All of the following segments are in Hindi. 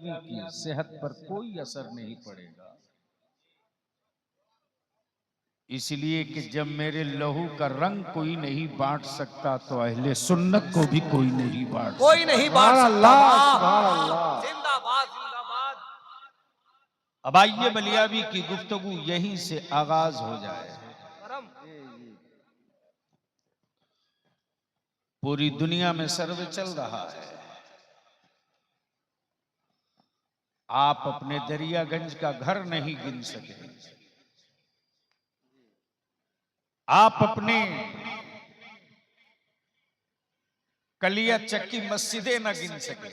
आदमी की सेहत पर कोई असर नहीं पड़ेगा। इसलिए कि जब मेरे लहू का रंग कोई नहीं बांट सकता तो अहले सुन्नत को भी कोई नहीं बांट सकता। कोई नहीं बांट सकता। जिंदाबाद जिंदाबाद। अब आइए बलियाबी की गुफ्तगू यहीं से आगाज हो जाए। पूरी दुनिया में सर्वे चल रहा है। आप अपने दरियागंज का घर नहीं गिन सके, आप अपने कलिया चक्की मस्जिदें न गिन सके,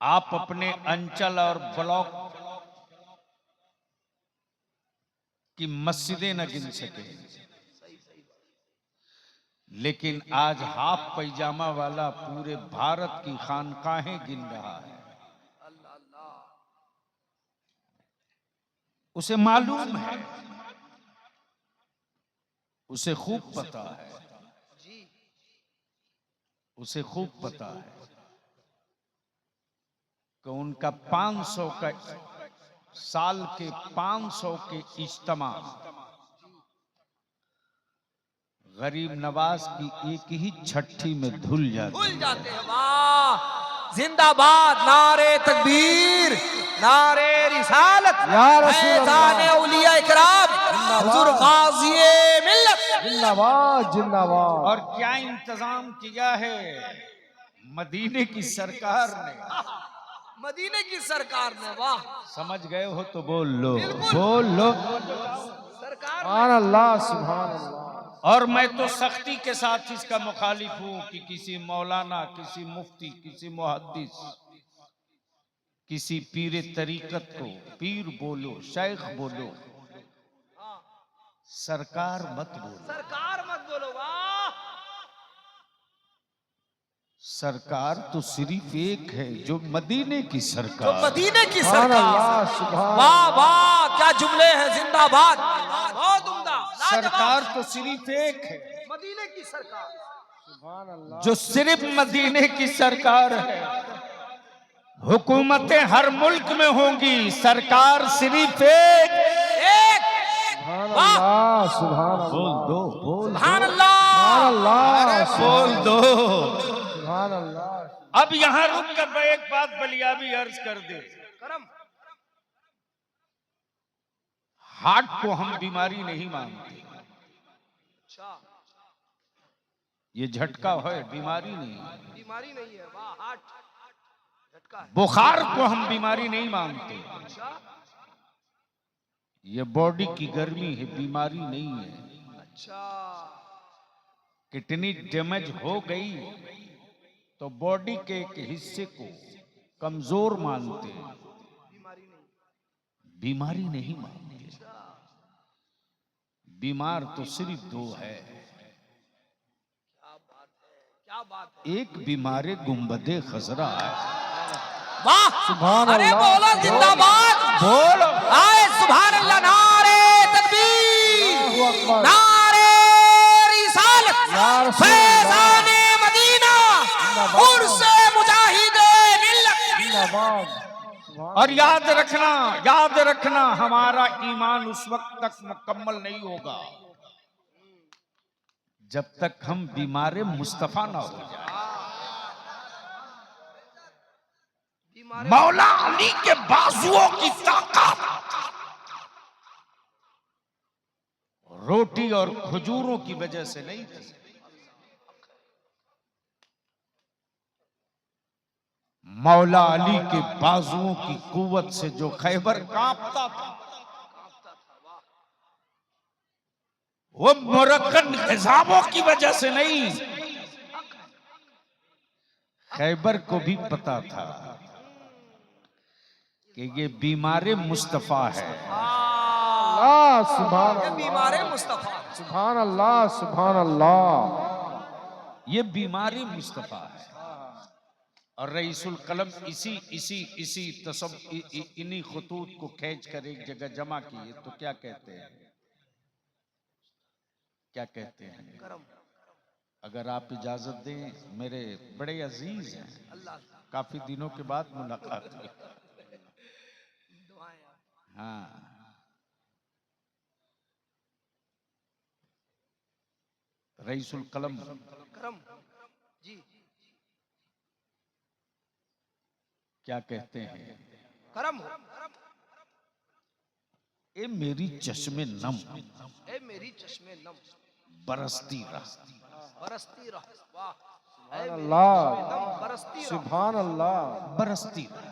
आप अपने अंचल और ब्लॉक की मस्जिदें न गिन सके, लेकिन आज हाफ पैजामा वाला पूरे भारत की खानकाहें गिन रहा है। उसे मालूम है, उसे खूब पता है, उसे खूब पता है कि उनका 500 का साल के 500 के इज्तिमा गरीब नवाज की एक ही छठी में धुल जाते हैं। वाह जिंदाबाद। नारे तकबीर, नारे रिसालत, फैज़ाने औलिया इकराम, हुजूर गाज़िए मिल्लत, जिंदाबाद जिंदाबाद। और क्या इंतजाम किया है मदीने की सरकार ने, मदीने की सरकार ने। वाह समझ गए हो तो बोल लो, बोल लो। सरकार अल्लाह सुभान अल्लाह। और मैं तो सख्ती के साथ इसका मुखालिफ हूं कि किसी मौलाना, किसी मुफ्ती, किसी मुहद्दिस, किसी पीर तरीकत को पीर बोलो, शेख बोलो, सरकार मत बोलो। सरकार मत बोलो। वाह सरकार तो सिर्फ एक है, जो मदीने की सरकार, जो मदीने की सरकार। वाह वाह क्या जुमले हैं। जिंदाबाद। बहुत उम्दा। सरकार तो सिर्फ एक है, मदीने की सरकार, जो सिर्फ मदीने की सरकार है। हुकूमतें हर मुल्क में होंगी, सरकार सिर्फ एक। अल्लाह सुभान अल्लाह। बोल दो, बोल सुभान अल्लाह, बोल दो। सुभान अल्लाह। अब यहाँ रुक कर मैं एक बात बलियाबी अर्ज कर दे। हार्ट को हम बीमारी नहीं मानते, ये झटका है, बीमारी नहीं है। बीमारी नहीं है। वाह हार्ट झटका है। बुखार को हम बीमारी नहीं मानते, ये बॉडी की गर्मी है, बीमारी नहीं है। अच्छा किडनी डैमेज हो गई तो बॉडी के एक हिस्से को कमजोर मानते हैं, बीमारी नहीं मानते। बीमार तो सिर्फ दो है। क्या बात है। एक बीमारे गुंबदे खजरा है। वाह सुभान अरे अल्लाह। बोलो जिंदाबाद। बोलो आए सुभान अल्लाह। नारे तकबीर, नारे रिसालत, फैज़ाने मदीना, उर्से मुजाहिदे मिल्लत। और याद रखना हमारा ईमान उस वक्त तक मुकम्मल नहीं होगा जब तक हम बीमारे मुस्तफा ना हो जाए। मौला अली के बाजुओं की ताकत रोटी और खजूरों की वजह से नहीं थी, मौला अली के बाजुओं की कुव्वत से जो खैबर कांपता था, वो मुरक्कन हिजाबों की वजह से नहीं। खैबर को भी पता था कि ये बीमारे मुस्तफा है। सुभान ये बीमारे मुस्तफा। सुभान अल्लाह सुभान अल्लाह। ये बीमारी मुस्तफा है। और रईसुल कलम इन्हीं खतूत को खींच कर एक जगह जमा किए तो क्या कहते हैं, क्या कहते हैं? अगर आप इजाजत दें, मेरे बड़े अजीज हैं, अल्लाह काफी दिनों के बाद मुलाकात हुई। दुआएं। हाँ, रईसुल कलम करम जी, क्या कहते हैं, करम हो। ए मेरी चश्मे नम ए मेरी चश्मे नम बरसती रह। बरसती रह। वाह। सुभान ए मेरी अल्लाह। चश्मे नम बरसती रह। सुभान अल्लाह। बरसती रह।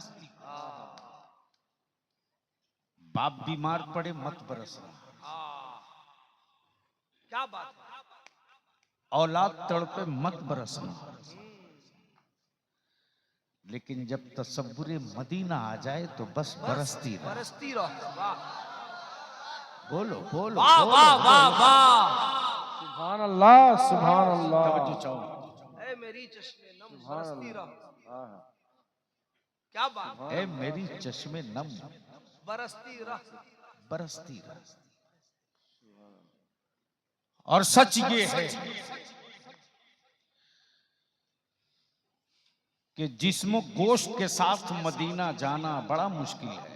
बाप बीमार पड़े मत बरसना, क्या बात है। औलाद तड़पे मत बरसना, लेकिन जब तसव्वुरे मदीना आ जाए तो बस बरसती रह। बरसती रह। वाह बोलो बोलो वाह बोलो, वाह वाह बोलो। वाह। सुभान अल्लाह। सुभान अल्लाह। तवज्जो चाहो। ए मेरी चश्मे नम सुभान बरसती अल्लाह। रह। हाँ, क्या बात है। ए मेरी चश्मे नम बरसती रह। बरसती रह। और सच ये है कि जिस्म गोश्त के साथ मदीना जाना बड़ा मुश्किल है।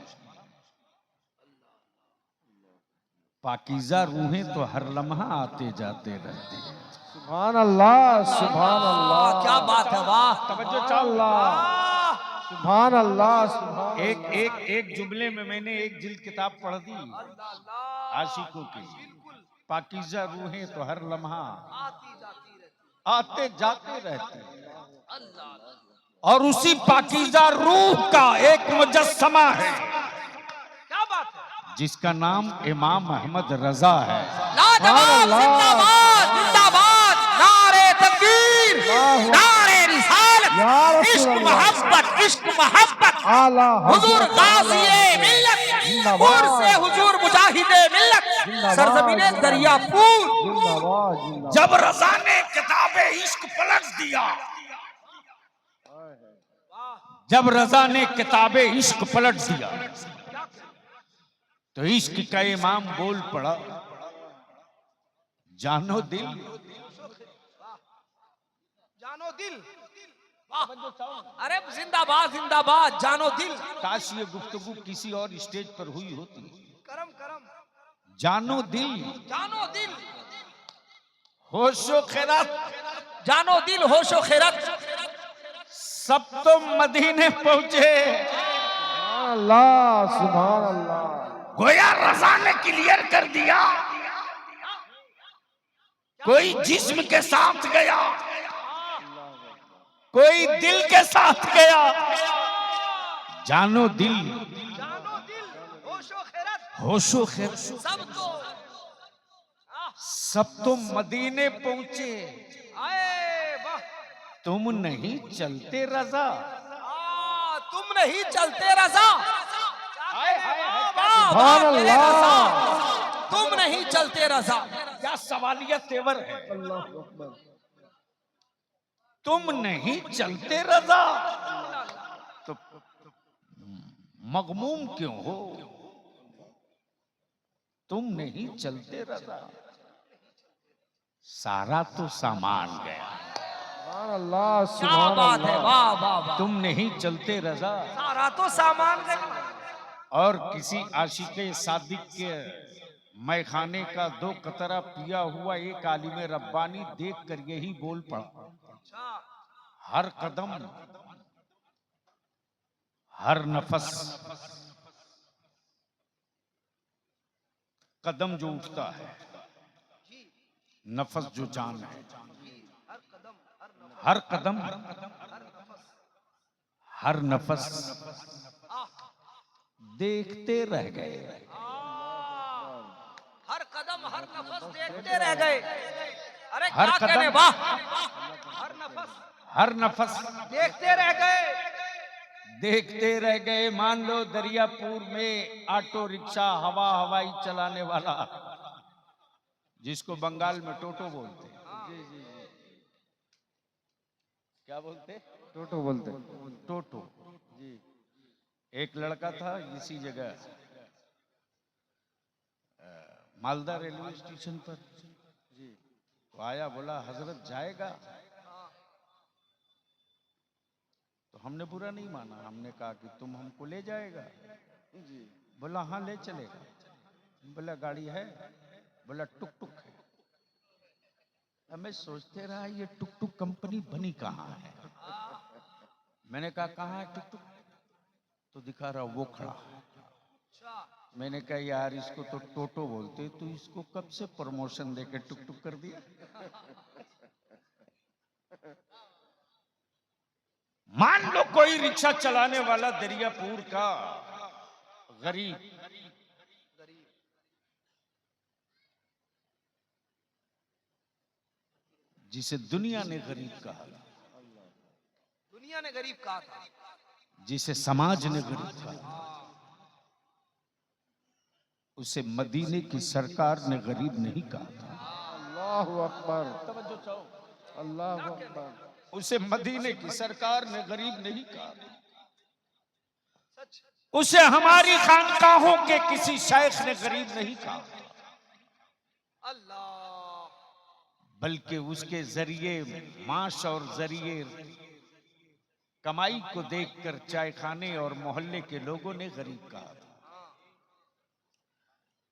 पाकीज़ा रूहें तो हर लम्हा आते जाते रहते हैं। सुभान अल्लाह। सुभान अल्लाह। क्या बात है। वाह तवज्जो सुभान चाहो। अल्लाह। सुभान अल्लाह। सुभान एक एक एक जुमले में मैंने एक जिल्द किताब पढ़ दी आशिकों की। पाकीज़ा रूहें तो हर लम्हा आती जाती रहती। आते जाते रहते हैं। अल्लाह और उसी पाकीज़ा रूह का एक मुजस्समा है क्या बात है। जिसका नाम इमाम अहमद रजा है। लाजवाब। जिंदाबाद जिंदाबाद। नारे तकबीर, नारे रिसालत, या रसूल इश्क अल्लाह। मोहब्बत, इश्क मोहब्बत। आला हुजूर हज़रत गाज़िए मिल्लत, जिंदाबाद। उर्से हुजूर मुजाहिदे मिल्लत, जिंदाबाद। सरज़मीने दरियापुर। जिंदाबाद। जिंदाबाद। जब रजा ने किताबे इश्क पलट दिया, जब रजा ने किताबे इश्क पलट दिया, तो इश्क का इमाम बोल पड़ा, जानो दिल जानो दिल। अरे जिंदाबाद जिंदाबाद। जानो दिल। काश ये गुफ्तगू किसी और स्टेज पर हुई होती। करम करम। जानो दिल जानो दिल। होशो खैरात जानो दिल होशो खैरत। सब तो मदीने पहुंचे। सुभान अल्लाह। सुभान अल्लाह। गोया रजा ने क्लियर कर दिया, कोई जिस्म के साथ गया, कोई दिल के साथ गया। जानो दिल जानो दिल होशो खैरत। होशो खैरात सब सब तो मदीने पहुंचे, आए। वाह। तुम नहीं चलते रजा। तुम नहीं चलते रजा। सुभान अल्लाह। तुम नहीं चलते रजा। क्या सवालिया तेवर है। तुम नहीं चलते रजा तो मगमूम क्यों हो। तुम नहीं चलते रजा, सारा तो सामान गया। सुभान अल्लाह। क्या सुभान बात है। अल्लाह। वाह वाह वाह। तुम नहीं चलते रजा। सारा तो सामान गया। और किसी आशिके सादिक के मैखाने का दो कतरा पिया हुआ एक आलिम रब्बानी देख कर यही बोल पड़ा, हर कदम हर नफस, कदम जो उठता है, नफस जो जान है, हर कदम हर नफस देखते रह गए। हर कदम हर नफस देखते रह गए। अरे हर क्या कदम- कहने। वाह। हर नफस देखते रह गए। देखते रह गए। मान लो दरियापुर में ऑटो रिक्शा हवाई चलाने वाला, जिसको बंगाल में टोटो बोलते हैं। क्या बोलते? टोटो बोलते। टोटो। एक लड़का था इसी जगह मालदा रेलवे स्टेशन पर, तो आया, बोला हजरत जाएगा? तो हमने बुरा नहीं माना, हमने कहा कि तुम हमको ले जाएगा? बोला हाँ ले चलेगा। बोला गाड़ी है? बोला टुक टुक है। अब मैं सोचते रहा ये टुक टुक कंपनी बनी कहाँ है। मैंने कहा कहाँ है टुक टुक? तो दिखा रहा वो खड़ा है। मैंने कहा यार इसको तो टोटो बोलते, तो इसको कब से प्रमोशन देके टुक टुक कर दिया। मान लो कोई रिक्शा चलाने वाला दरियापुर का गरीब जिसे दुनिया ने गरीब कहा, दुनिया ने गरीब कहा था, जिसे समाज ने गरीब कहा, उसे मदीने की सरकार ने गरीब नहीं कहा था। अल्लाहु अकबर, अल्लाहु अकबर। उसे मदीने की सरकार ने गरीब नहीं कहा। उसे हमारी खानकाहों के किसी शेख ने गरीब नहीं कहा। अल्लाह, बल्कि उसके जरिए माश और जरिए कमाई को देखकर चाय खाने और मोहल्ले के लोगों ने गरीब कहा था।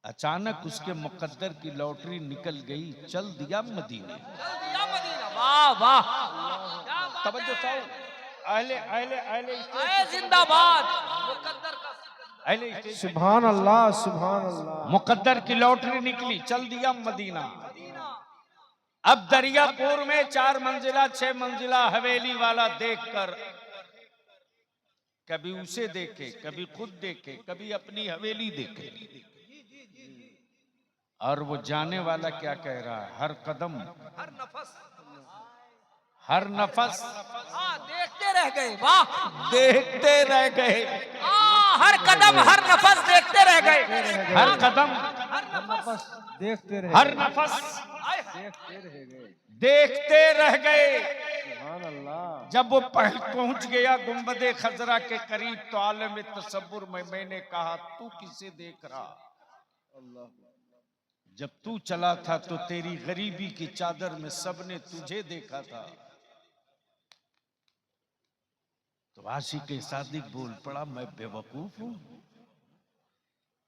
अचानक उसके मुकद्दर की लॉटरी निकल गई, चल दिया मदीने। वाह वाह, तवज्जो चाहो, अहले अहले अहले जिंदाबाद, मुकद्दर का अहले स्टेज। सुभान अल्लाह, सुभान अल्लाह। मुकद्दर की लॉटरी निकली, चल दिया मदीना। अब दरियापुर में 4 मंजिला 6 मंजिला हवेली वाला देखकर कभी उसे देखे, कभी खुद देखे, कभी अपनी हवेली देखे, और वो जाने वाला क्या कह रहा है, हर कदम हर नफस, हर नफस देखते रह गए। वाह, देखते रह गए, हर कदम हर नफस देखते रह गए। हर कदम नफस देखते रहे, हर नफस देखते रह गए। देखते रह गए। सुभान अल्लाह। जब वो पहुंच गया गुंबदे खजरा के करीब, तो आलम तसव्वुर में मैंने कहा तू किसे देख रहा? जब तू चला था तो तेरी गरीबी की चादर में सबने तुझे देखा था। तो आशिक सादिक बोल पड़ा, मैं बेवकूफ हूं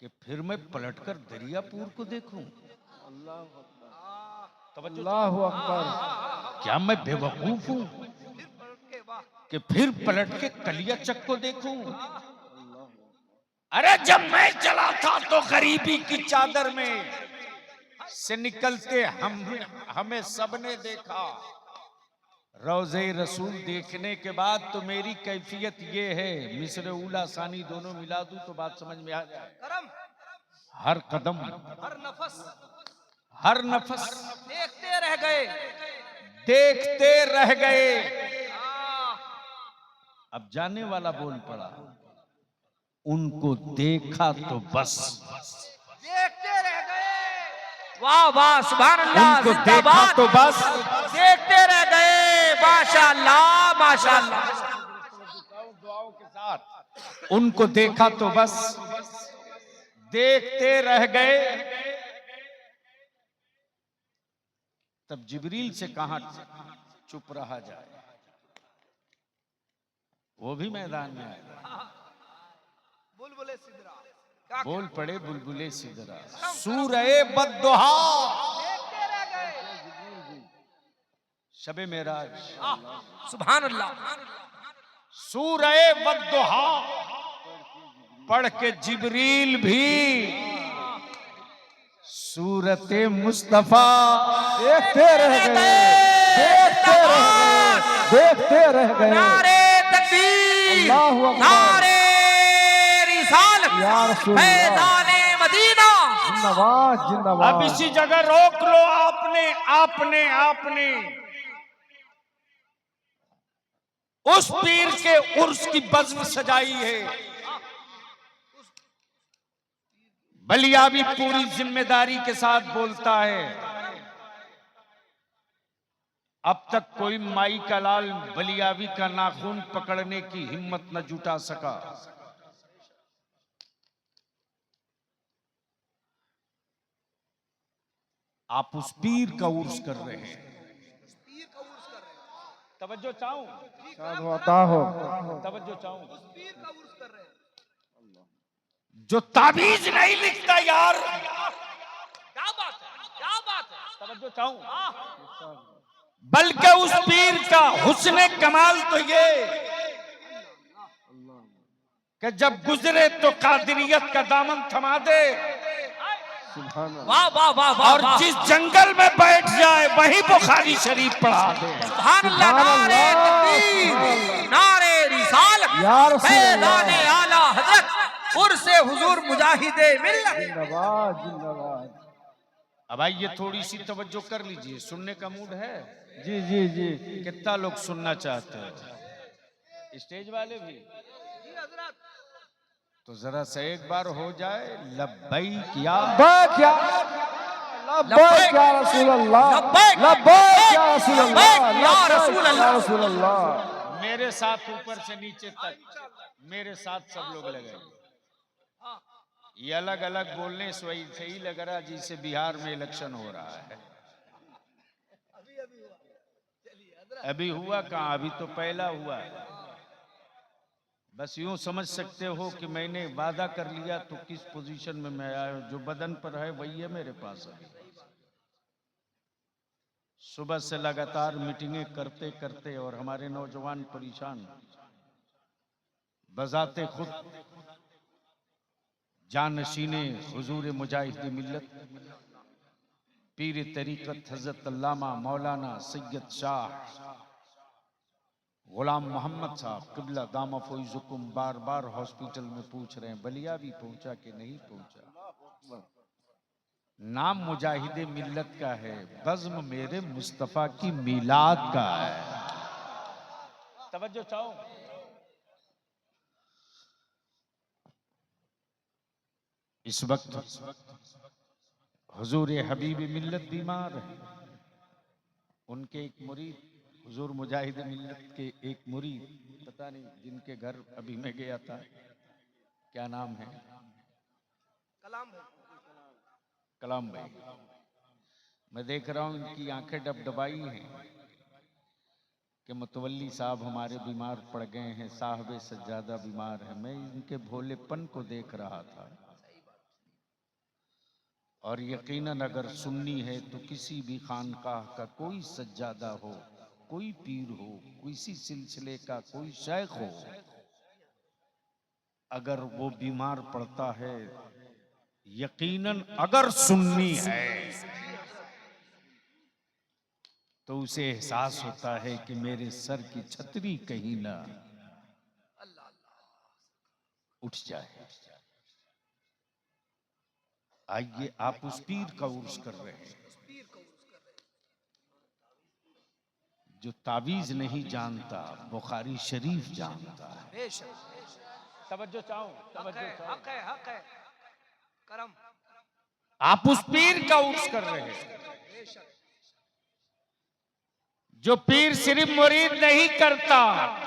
कि फिर मैं पलटकर दरियापुर को देखूं? अल्लाहु अकबर। क्या मैं बेवकूफ हूं कि फिर पलट के कलियाचक को देखूं? अरे जब मैं चला था तो गरीबी की चादर में से निकलते हमें सबने देखा। रोज़े रसूल देखने के बाद तो मेरी कैफियत ये है, मिस्र उला सानी दोनों मिला दूं तो बात समझ में आ जाए। हर कदम हर नफस देखते रह गए, देखते रह गए। अब जाने वाला बोल पड़ा, उनको देखा तो बस, देखते रह गए। वाह वाह, सुभान अल्लाह, उनको देखा तो बस, देखते रह गए। माशाअल्लाह माशाअल्लाह, दुआओं के साथ उनको देखा तो बस, देखते रह गए। तब जिब्रील से कहा चुप रहा जाए, वो भी मैदान में आए। बुलबुले सिदरा, बोल पड़े बुलबुले सिदरा, सूरए बद्दुहा, देखते रह गए। शबे मेराज, सुभान अल्लाह, सूरए बद्दुहा पढ़ के जिब्रील भी सूरते मुस्तफा देखते रह गए, देखते रह गए, देखते रह गए। नारे तकबीर, अल्लाहु अकबर। नारे रिसालत, या रसूल अल्लाह। फैज़ाने मदीना। जिंदाबाद, जिंदाबाद। अब इसी जगह रोक लो। आपने आपने आपने उस पीर के उर्स की बज़्म सजाई है। बलियाबी पूरी जिम्मेदारी के साथ बोलता है, अब तक कोई माई का लाल बलियाबी का नाखून पकड़ने की हिम्मत न जुटा सका। आप उस पीर का उर्स कर रहे हैं। तवज्जो चाहूं, साधु अता हो। तवज्जो चाहूं। जो ताबीज नहीं लिखता यार, क्या बात है, क्या बात है। तवज्जो चाहूं, बल्कि उस पीर का हुस्न कमाल तो ये कि जब गुजरे तो कादिरियत का दामन थमा दे, वाह वाह वाह वाह, और जिस जंगल में बैठ जाए वहीं बुखारी शरीफ पढ़ा दे। सुभान अल्लाह, नारे तकबीर, नारे रिसालत, या रसूल अल्लाह। फैज़ाने आला हजरत उर्से हुजूर मुजाहिदे मिल्लत। जिंदाबाद जिंदाबाद। अब आइए थोड़ी सी तवज्जो कर लीजिए, सुनने का मूड है? जी जी जी। कितना लोग सुनना चाहते हैं? स्टेज वाले भी? तो जरा से एक बार हो जाए लब्बैक या लब्बैक या लब्बैक या रसूल अल्लाह, लब्बैक लब्बैक या रसूल अल्लाह, लब्बैक या रसूल लब्बैक या अल्लाह। रसूल अल्लाह। मेरे साथ ऊपर से नीचे तक, मेरे साथ सब लोग लगे। ये अलग अलग बोलने से ही लग रहा जैसे बिहार में इलेक्शन हो रहा है। अभी हुआ कहाँ, अभी तो पहला हुआ। बस यूं समझ सकते हो कि मैंने वादा कर लिया तो किस पोजीशन में मैं आया हूं। जो बदन पर है वही है मेरे पास अभी। सुबह से लगातार मीटिंगें करते करते और हमारे नौजवान परेशान, बजाते खुद जानशीने हुजूर मुजाहिद मिल्लत पीर तरीकत हजरत अल्लामा मौलाना सैयद शाह गुलाम मोहम्मद साहब किबला दामा फौजुकुम बार बार हॉस्पिटल में पूछ रहे हैं बलिया भी पहुंचा कि नहीं पहुंचा। नाम मुजाहिदे मिल्लत का है, बज़्म मेरे मुस्तफा की मिलाद का है। तवज्जो चाहो। इस वक्त हुजूर हबीब मिल्लत बीमार है। उनके एक मुरीद हुजूर मुजाहिद मिल्लत के एक मुरीद, पता नहीं जिनके घर अभी मैं गया था, क्या नाम है? कलाम भाई। मैं देख रहा हूं इनकी आंखें डबडबाई हैं कि मुतवल्ली साहब हमारे बीमार पड़ गए हैं, साहब सज्जादा बीमार है। मैं इनके भोलेपन को देख रहा था। और यकीनन अगर सुन्नी है तो किसी भी खानकाह का कोई सज्जादा हो, कोई पीर हो, किसी सिलसिले का कोई शेख हो, अगर वो बीमार पड़ता है, यकीनन अगर सुन्नी है तो उसे एहसास होता है कि मेरे सर की छतरी कहीं ना उठ जाए। आइए, आप उस पीर का उर्स कर रहे हैं जो तावीज नहीं जानता, बुखारी शरीफ जानता है। तवज्जो चाहो, तवज्जो चाहो। हक है, हक है, करम। आप उस पीर का उर्स कर रहे हैं जो पीर सिर्फ मुरीद नहीं करता,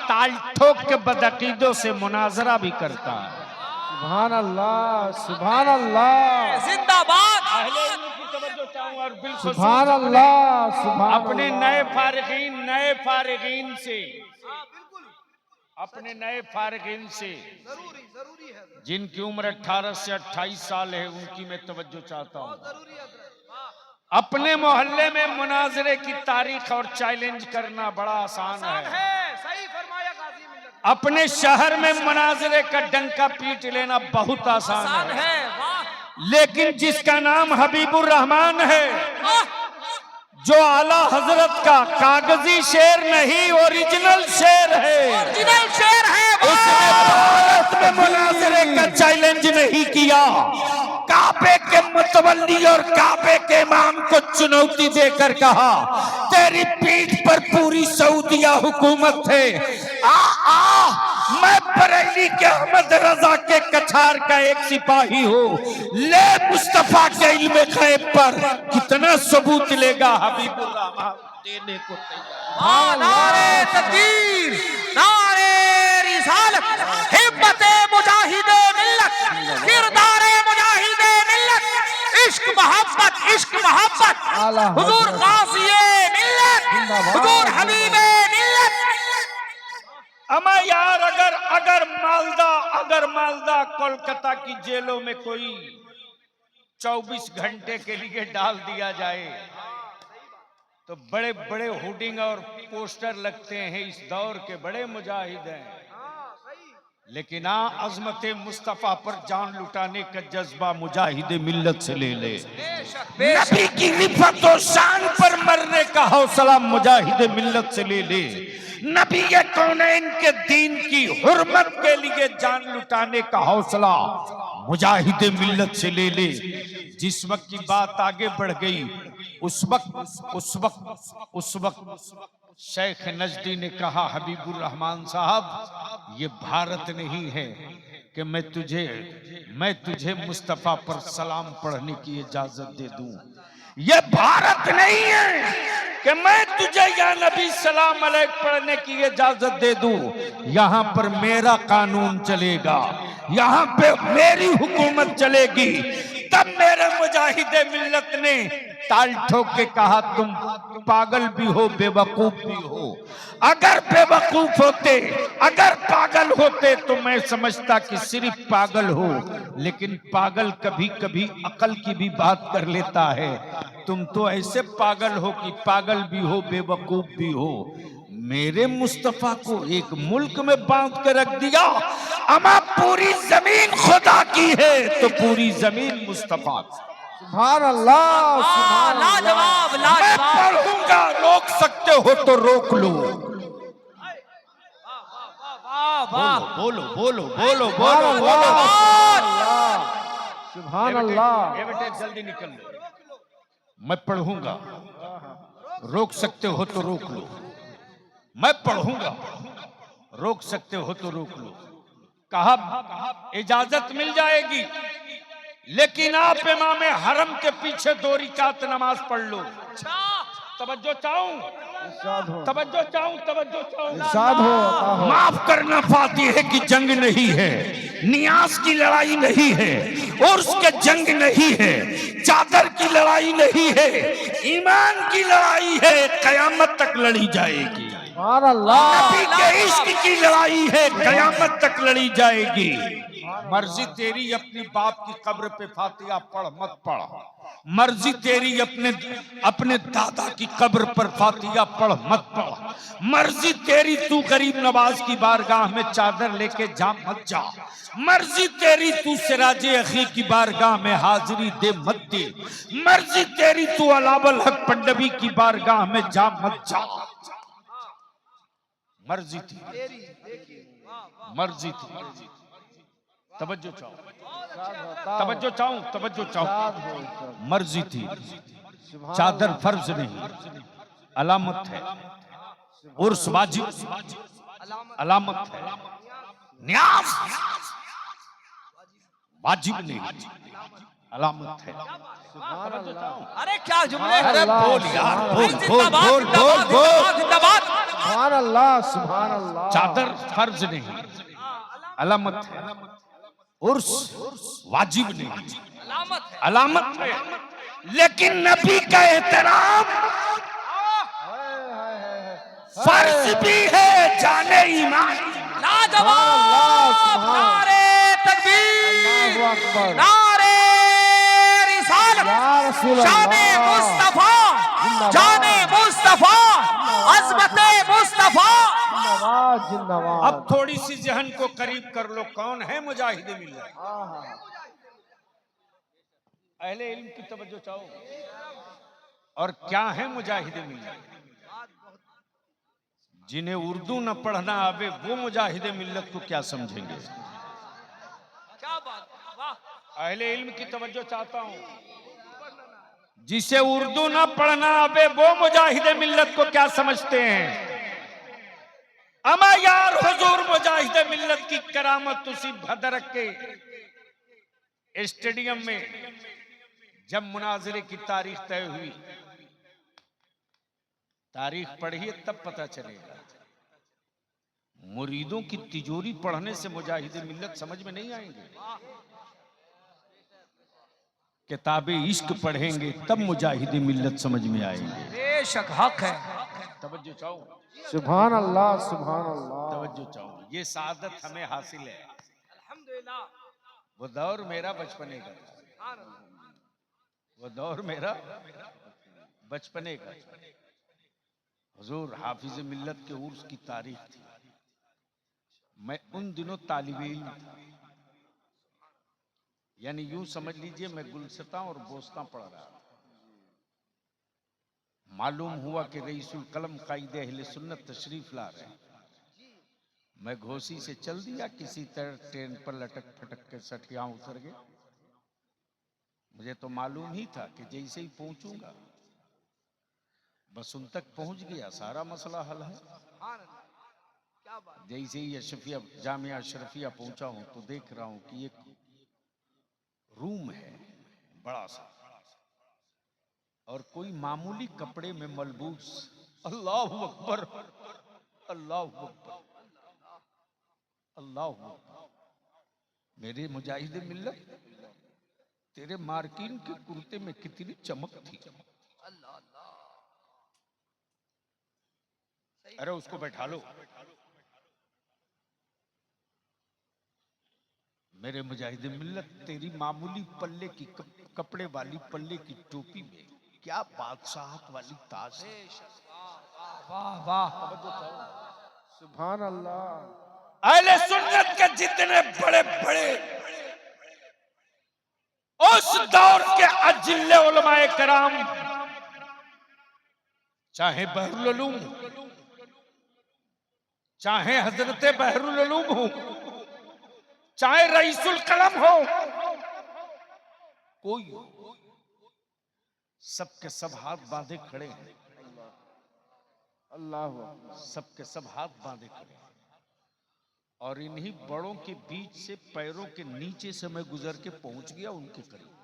ताल ठोक के बदअकीदों से मुनाजरा भी करता है। सुभान अल्लाह, सुभान अल्लाह, जिंदाबाद। अहले इल्म की तवज्जो चाहूं और बिल्कुल सुभान अल्लाह, सुभान अपने अल्लाह। नए फारिगीन से, अपने नए फारिगीन से जिनकी उम्र 18 से 28 साल है, उनकी मैं तवज्जो चाहता हूं। अपने मोहल्ले में मुनाजरे की तारीख और चैलेंज करना बड़ा आसान है। सही फरमाया गाजी मिल्लत। अपने शहर में मुनाजरे का डंका पीट लेना बहुत आसान है। लेकिन जिसका नाम हबीबुर रहमान है, जो आला हजरत का कागजी शेर नहीं ओरिजिनल शेर है, ओरिजिनल शेर है, उसने भारत में मुनाजरे का चैलेंज नहीं किया। काबे के मुतवल्ली और काबे के इमाम को चुनौती देकर कहा, तेरी पीठ पर पूरी सऊदिया हुकूमत है, आ मैं बरेली के अहमद रजा के कछार का एक सिपाही हूँ, ले मुस्तफा के इल्म गैब पर कितना सबूत लेगा। हबीबुर रहमान देने को तैयार। नारे तकबीर, नारे रिसालत, हिम्मते मुजाहिदे मिल्लत, किरदारे मुजाहिदे मिल्लत, इश्क मोहब्बत इश्क मोहब्बत आला हुजूर हजरत गाज़िए मिल्लत जिंदाबाद, हुजूर हबीबे मिल्लत। अमा यार अगर मालदा कोलकाता की जेलों में कोई 24 घंटे के लिए डाल दिया जाए तो बड़े बड़े होर्डिंग और पोस्टर लगते हैं, इस दौर के बड़े मुजाहिद हैं, लेकिन अजमत मुस्तफा पर जान लुटाने का जज्बा मुजाहिद मिल्लत से ले ले। नबी की रिफत और शान पर मरने का हौसला मुजाहिद मिल्लत से ले ले। नबी के कौनैन के दीन की हुर्मत के लिए जान लुटाने का हौसला मुजाहिद मिल्लत से ले ले। जिस वक्त की बात आगे बढ़ गई उस वक्त शेख नजदी ने कहा, हबीबुर रहमान साहब ये भारत नहीं है कि मैं तुझे मुस्तफा पर सलाम पढ़ने की इजाजत दे दूं। ये भारत नहीं है कि मैं तुझे या नबी सलाम अलैक पढ़ने की इजाजत दे दूं। यहां पर मेरा कानून चलेगा, यहां पे मेरी हुकूमत चलेगी। तब मेरे मुजाहिदे मिल्लत ने ताल ठोक के कहा, तुम पागल भी हो बेवकूफ भी हो। अगर बेवकूफ होते, अगर पागल होते तो मैं समझता कि सिर्फ पागल हो, लेकिन पागल कभी कभी अकल की भी बात कर लेता है। तुम तो ऐसे पागल हो कि पागल भी हो बेवकूफ भी हो। मेरे मुस्तफा को एक मुल्क में बांध के रख दिया। अमा पूरी जमीन खुदा की है तो पूरी जमीन मुस्तफा की। सुभान अल्लाह, सुभान अल्लाह। लाजवाब मैं लाजवाब। पढ़ूंगा, रोक सकते हो तो रोक लो। वाह वाह बोलो बोलो बोलो सुभान बोलो बोलो अल्लाह, सुभान अल्लाह। ये बेटे जल्दी निकल लो। मैं पढ़ूंगा, रोक सकते हो तो रोक लो। मैं पढ़ूंगा, रोक सकते हो तो रोक लो। कहा इजाजत मिल जाएगी, लेकिन आप इमाम हरम के पीछे 2 रकात नमाज पढ़ लो। तवज्जो चाहूं, इरशाद हो, तवज्जो चाहूं, तवज्जो चाहूं। इरशाद हो, अता हो। माफ करना फातिह की जंग नहीं है, नियाज की लड़ाई नहीं है, उर्स के जंग नहीं है, चादर की लड़ाई नहीं है, ईमान की लड़ाई है, कयामत तक लड़ी जाएगी। सुभान अल्लाह। नबी के इश्क की लड़ाई है, कयामत तक लड़ी जाएगी। मर्जी तेरी अपनी बाप की कब्र पे फातिहा पढ़ मत पढ़, मर्जी तेरी अपने दादा की कब्र पर फातिहा पढ़ मत पढ़, मर्जी तेरी तू गरीब नवाज की बारगाह में चादर लेके जा मत जा, मर्जी तेरी तू सिराजे अखी की बारगाह में हाजिरी दे मत दे, मर्जी तेरी तू अलावल हक पंडवी की बारगाह में जा मत जा। मर्जी थी, मर्जी थी। तवज्जो चाहूं, तवज्जो चाहूं, तवज्जो चाहूं। मर्जी थी, चादर फर्ज नहीं, अलामत है। उर्स वाजिब, अलामत है। न्याज वाजिब नहीं, अलामत है। अरे क्या जुमले। अरे बोल यार, बोल बोल जिंदाबाद, बोल बोल बोल। जिंदाबाद। सुभान अल्लाह, सुभान अल्लाह। चादर फर्ज नहीं, अलामत है। उर्स वाजिब नहीं, अलामत है। लेकिन नबी का एहतराम फर्ज भी है, जाने ईमान। लाजवाब। नारे तकबीर, अल्लाहु अकबर। नारे रिसालत, या रसूल शाने अल्लाह। मुस्तफा, जिंदाबाद। जाने मुस्तफा, अज़मते मुस्तफा। जिंदाबाद, जिंदाबाद। अब थोड़ी सी जहन को करीब कर लो, कौन है मुजाहिद मिल्लत? अहले इल्म की तवज्जो चाहो। और क्या है मुजाहिद मिल्लत? जिन्हें उर्दू न पढ़ना आवे वो मुजाहिद मिल्लत को क्या समझेंगे? क्या बात, वाह। अहले इल्म की तवज्जो चाहता हूं। जिसे उर्दू न पढ़ना आवे वो मुजाहिद मिल्लत को क्या समझते हैं? अमा यार हुजूर मुजाहिद मिल्लत की करामत उसी भदरक के स्टेडियम में जब मुनाजरे की तारीख तय हुई, तारीख पढ़िए तब पता चलेगा। मुरीदों की तिजोरी पढ़ने से मुजाहिद मिल्लत समझ में नहीं आएंगे। किताबे इश्क पढ़ेंगे तब मुजाहिद मिल्लत समझ में आएंगे। बेशक हक है। तवज्जो चाहो, सुभान अल्लाह, सुभान अल्लाह। तवज्जो चाहो, ये सादत हमें हासिल है। अल्हम्दुलिल्लाह। वो दौर मेरा बचपने का था, वो दौर मेरा बचपने का। हुजूर हाफिज मिल्लत के उर्स की तारीख थी। मैं उन दिनों तालिबे इल्म था, यानी यूं समझ लीजिए मैं गुलसता और बोस्ता पढ़ रहा था। मालूम हुआ कि रईसुल कलम कायदे अहले सुन्नत तशरीफ ला रहे हैं। मैं घोसी से चल दिया, किसी तरह ट्रेन पर लटक फटक के सठिया उतर गया। मुझे तो मालूम ही था कि जैसे ही पहुंचूंगा बस उन तक पहुंच गया, सारा मसला हल है। जैसे ही अशरफिया जामिया अशरफिया पहुंचा हूं तो देख रहा हूं कि एक रूम है बड़ा सा, और कोई मामूली कपड़े में मलबूस, अल्लाह अकबर, अल्लाह अकबर, अल्लाह अकबर। मेरे मुजाहिद मिल्लत, तेरे मार्किन के कुर्ते में कितनी चमक थी। अरे उसको बैठा लो। मेरे मुजाहिद मिल्लत, तेरी मामूली पल्ले की कपड़े वाली पल्ले की टोपी में क्या बादशाहत वाली ताज है। वाह वाह। सुभान अल्लाह। अहले सुन्नत के जितने बड़े बड़े उस दौर के अजिल्ले उलमाए कराम, चाहे बहरुल उलूम, चाहे हजरत बहरुल उलूम हो, चाहे रईसुल कलम हो, कोई सबके सब हाथ बांधे खड़े हैं। अल्लाह, सबके सब हाथ बांधे खड़े हैं। और इन्हीं बड़ों के बीच से पैरों के नीचे से मैं गुजर के पहुंच गया उनके करीब।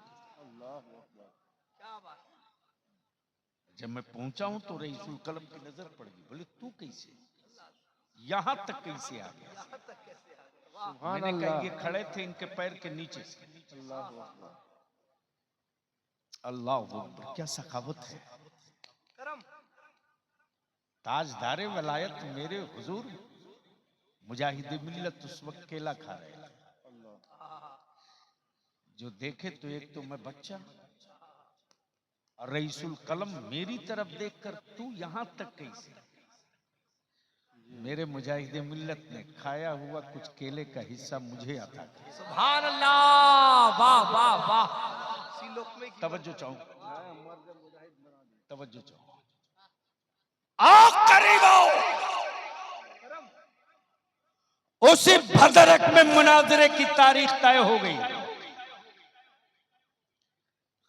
जब मैं पहुंचा हूं तो रईसुल कलम की नजर पड़ गई। बोले तू कैसे यहां तक कैसे आ गया। मैंने कहा ये खड़े थे इनके पैर के नीचे से। अल्लाह अकबर, क्या सखावत है। ताजदारे वलायत मेरे हुजूर मुजाहिद मिल्लत उस वक्त केला खा रहे थे। जो देखे तो एक तो मैं बच्चा, और रईसुल कलम मेरी तरफ देखकर तू यहां तक कैसे। मेरे मुजाहिद मिल्लत ने खाया हुआ कुछ केले का हिस्सा मुझे अता किया। सुभान अल्लाह। वाह वाह वाह। तवज्जो चाहूं, तवज्जो चाहूं, आओ करीब आओ। उसी भदरक में मुनाजरे की तारीख तय हो गई।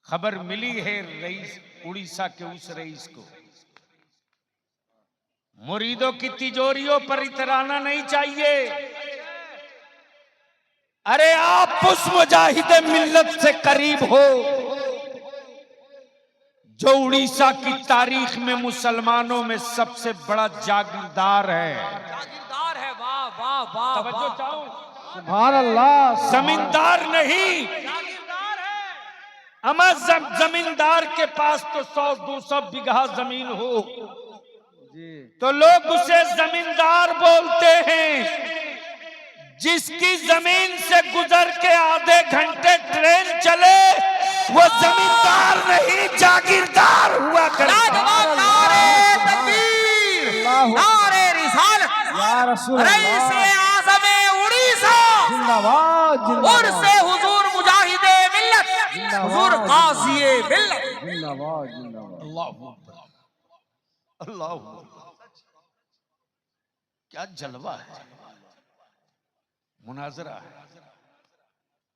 खबर मिली है रईस उड़ीसा के उस रईस को। मुरीदों की तिजोरियों पर इतराना नहीं चाहिए। अरे आप उस मुजाहिद मिल्लत से करीब हो जो उड़ीसा की तारीख में मुसलमानों में सबसे बड़ा जागीरदार है। जागीरदार है। वाह वाह वाह। तवज्जो चाहो, सुभान अल्लाह। जमींदार नहीं। जागीरदार है। अमा जमींदार के पास तो 100-200 बीघा जमीन हो तो लोग उसे जमींदार बोलते हैं। जिसकी जमीन से गुजर के आधे घंटे ट्रेन चले वो जमींदार नहीं जागीरदार हुआ करता। नारे तकबीर, नारे रिसालत, या रसूल रईस आज़म उड़ीसा, जिंदाबाद, और से हुजूर मुजाहिदे मिल्लत, हुजूर काज़िए मिल्लत। जिंदाबाद, जिंदाबाद। अल्लाह अकबर, अल्लाह अकबर। क्या जलवा है, मुनाजरा है।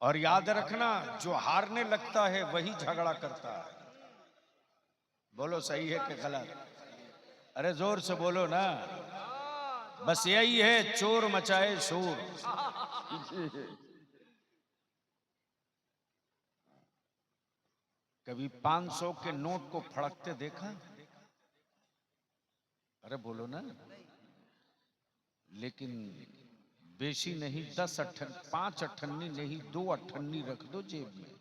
और याद रखना जो हारने लगता है वही झगड़ा करता है। बोलो सही है कि गलत? अरे जोर से बोलो ना। बस यही है, चोर मचाए शोर। कभी 500 के नोट को फड़कते देखा? अरे बोलो ना। लेकिन बेशी नहीं 5 अठन्नी नहीं 2 अठन्नी रख दो जेब में,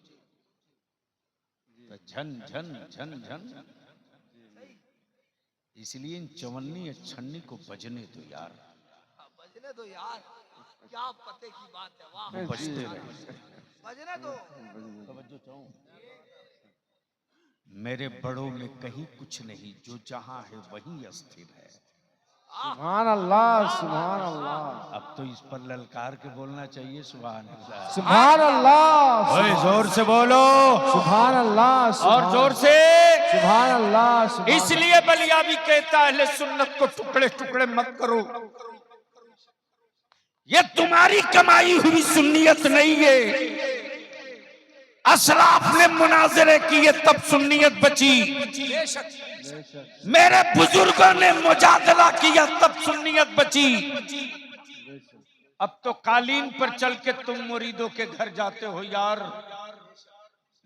तो झन झन झन झन। इसलिए इन चवन्नी और छन्नी को बजने दो यार, बजने दो यार, क्या पते की बात है, वाह। वो बजते रहे। बजने दो। तवज्जो चाहूं, मेरे बड़ों में कहीं कुछ नहीं, जो जहां है वहीं अस्थिर है। सुभान अल्लाह, सुभान अल्लाह, अब तो इस पर ललकार के बोलना चाहिए, सुभान अल्लाह। सुभान अल्लाह, ओए जोर से बोलो, सुभान अल्लाह, और जोर से। सुभान अल्लाह, सुभान इसलिए बलिया भी कहता है, अहले सुन्नत को टुकड़े टुकड़े मत करो, ये तुम्हारी कमाई हुई सुन्नियत नहीं है। असलाफ ने मुनाजरे किए तब सुन्नियत बची, मेरे बुजुर्गों ने मुजादला किया तब सुन्नियत बची। अब तो कालीन पर चल के तुम मुरीदों के घर जाते हो यार,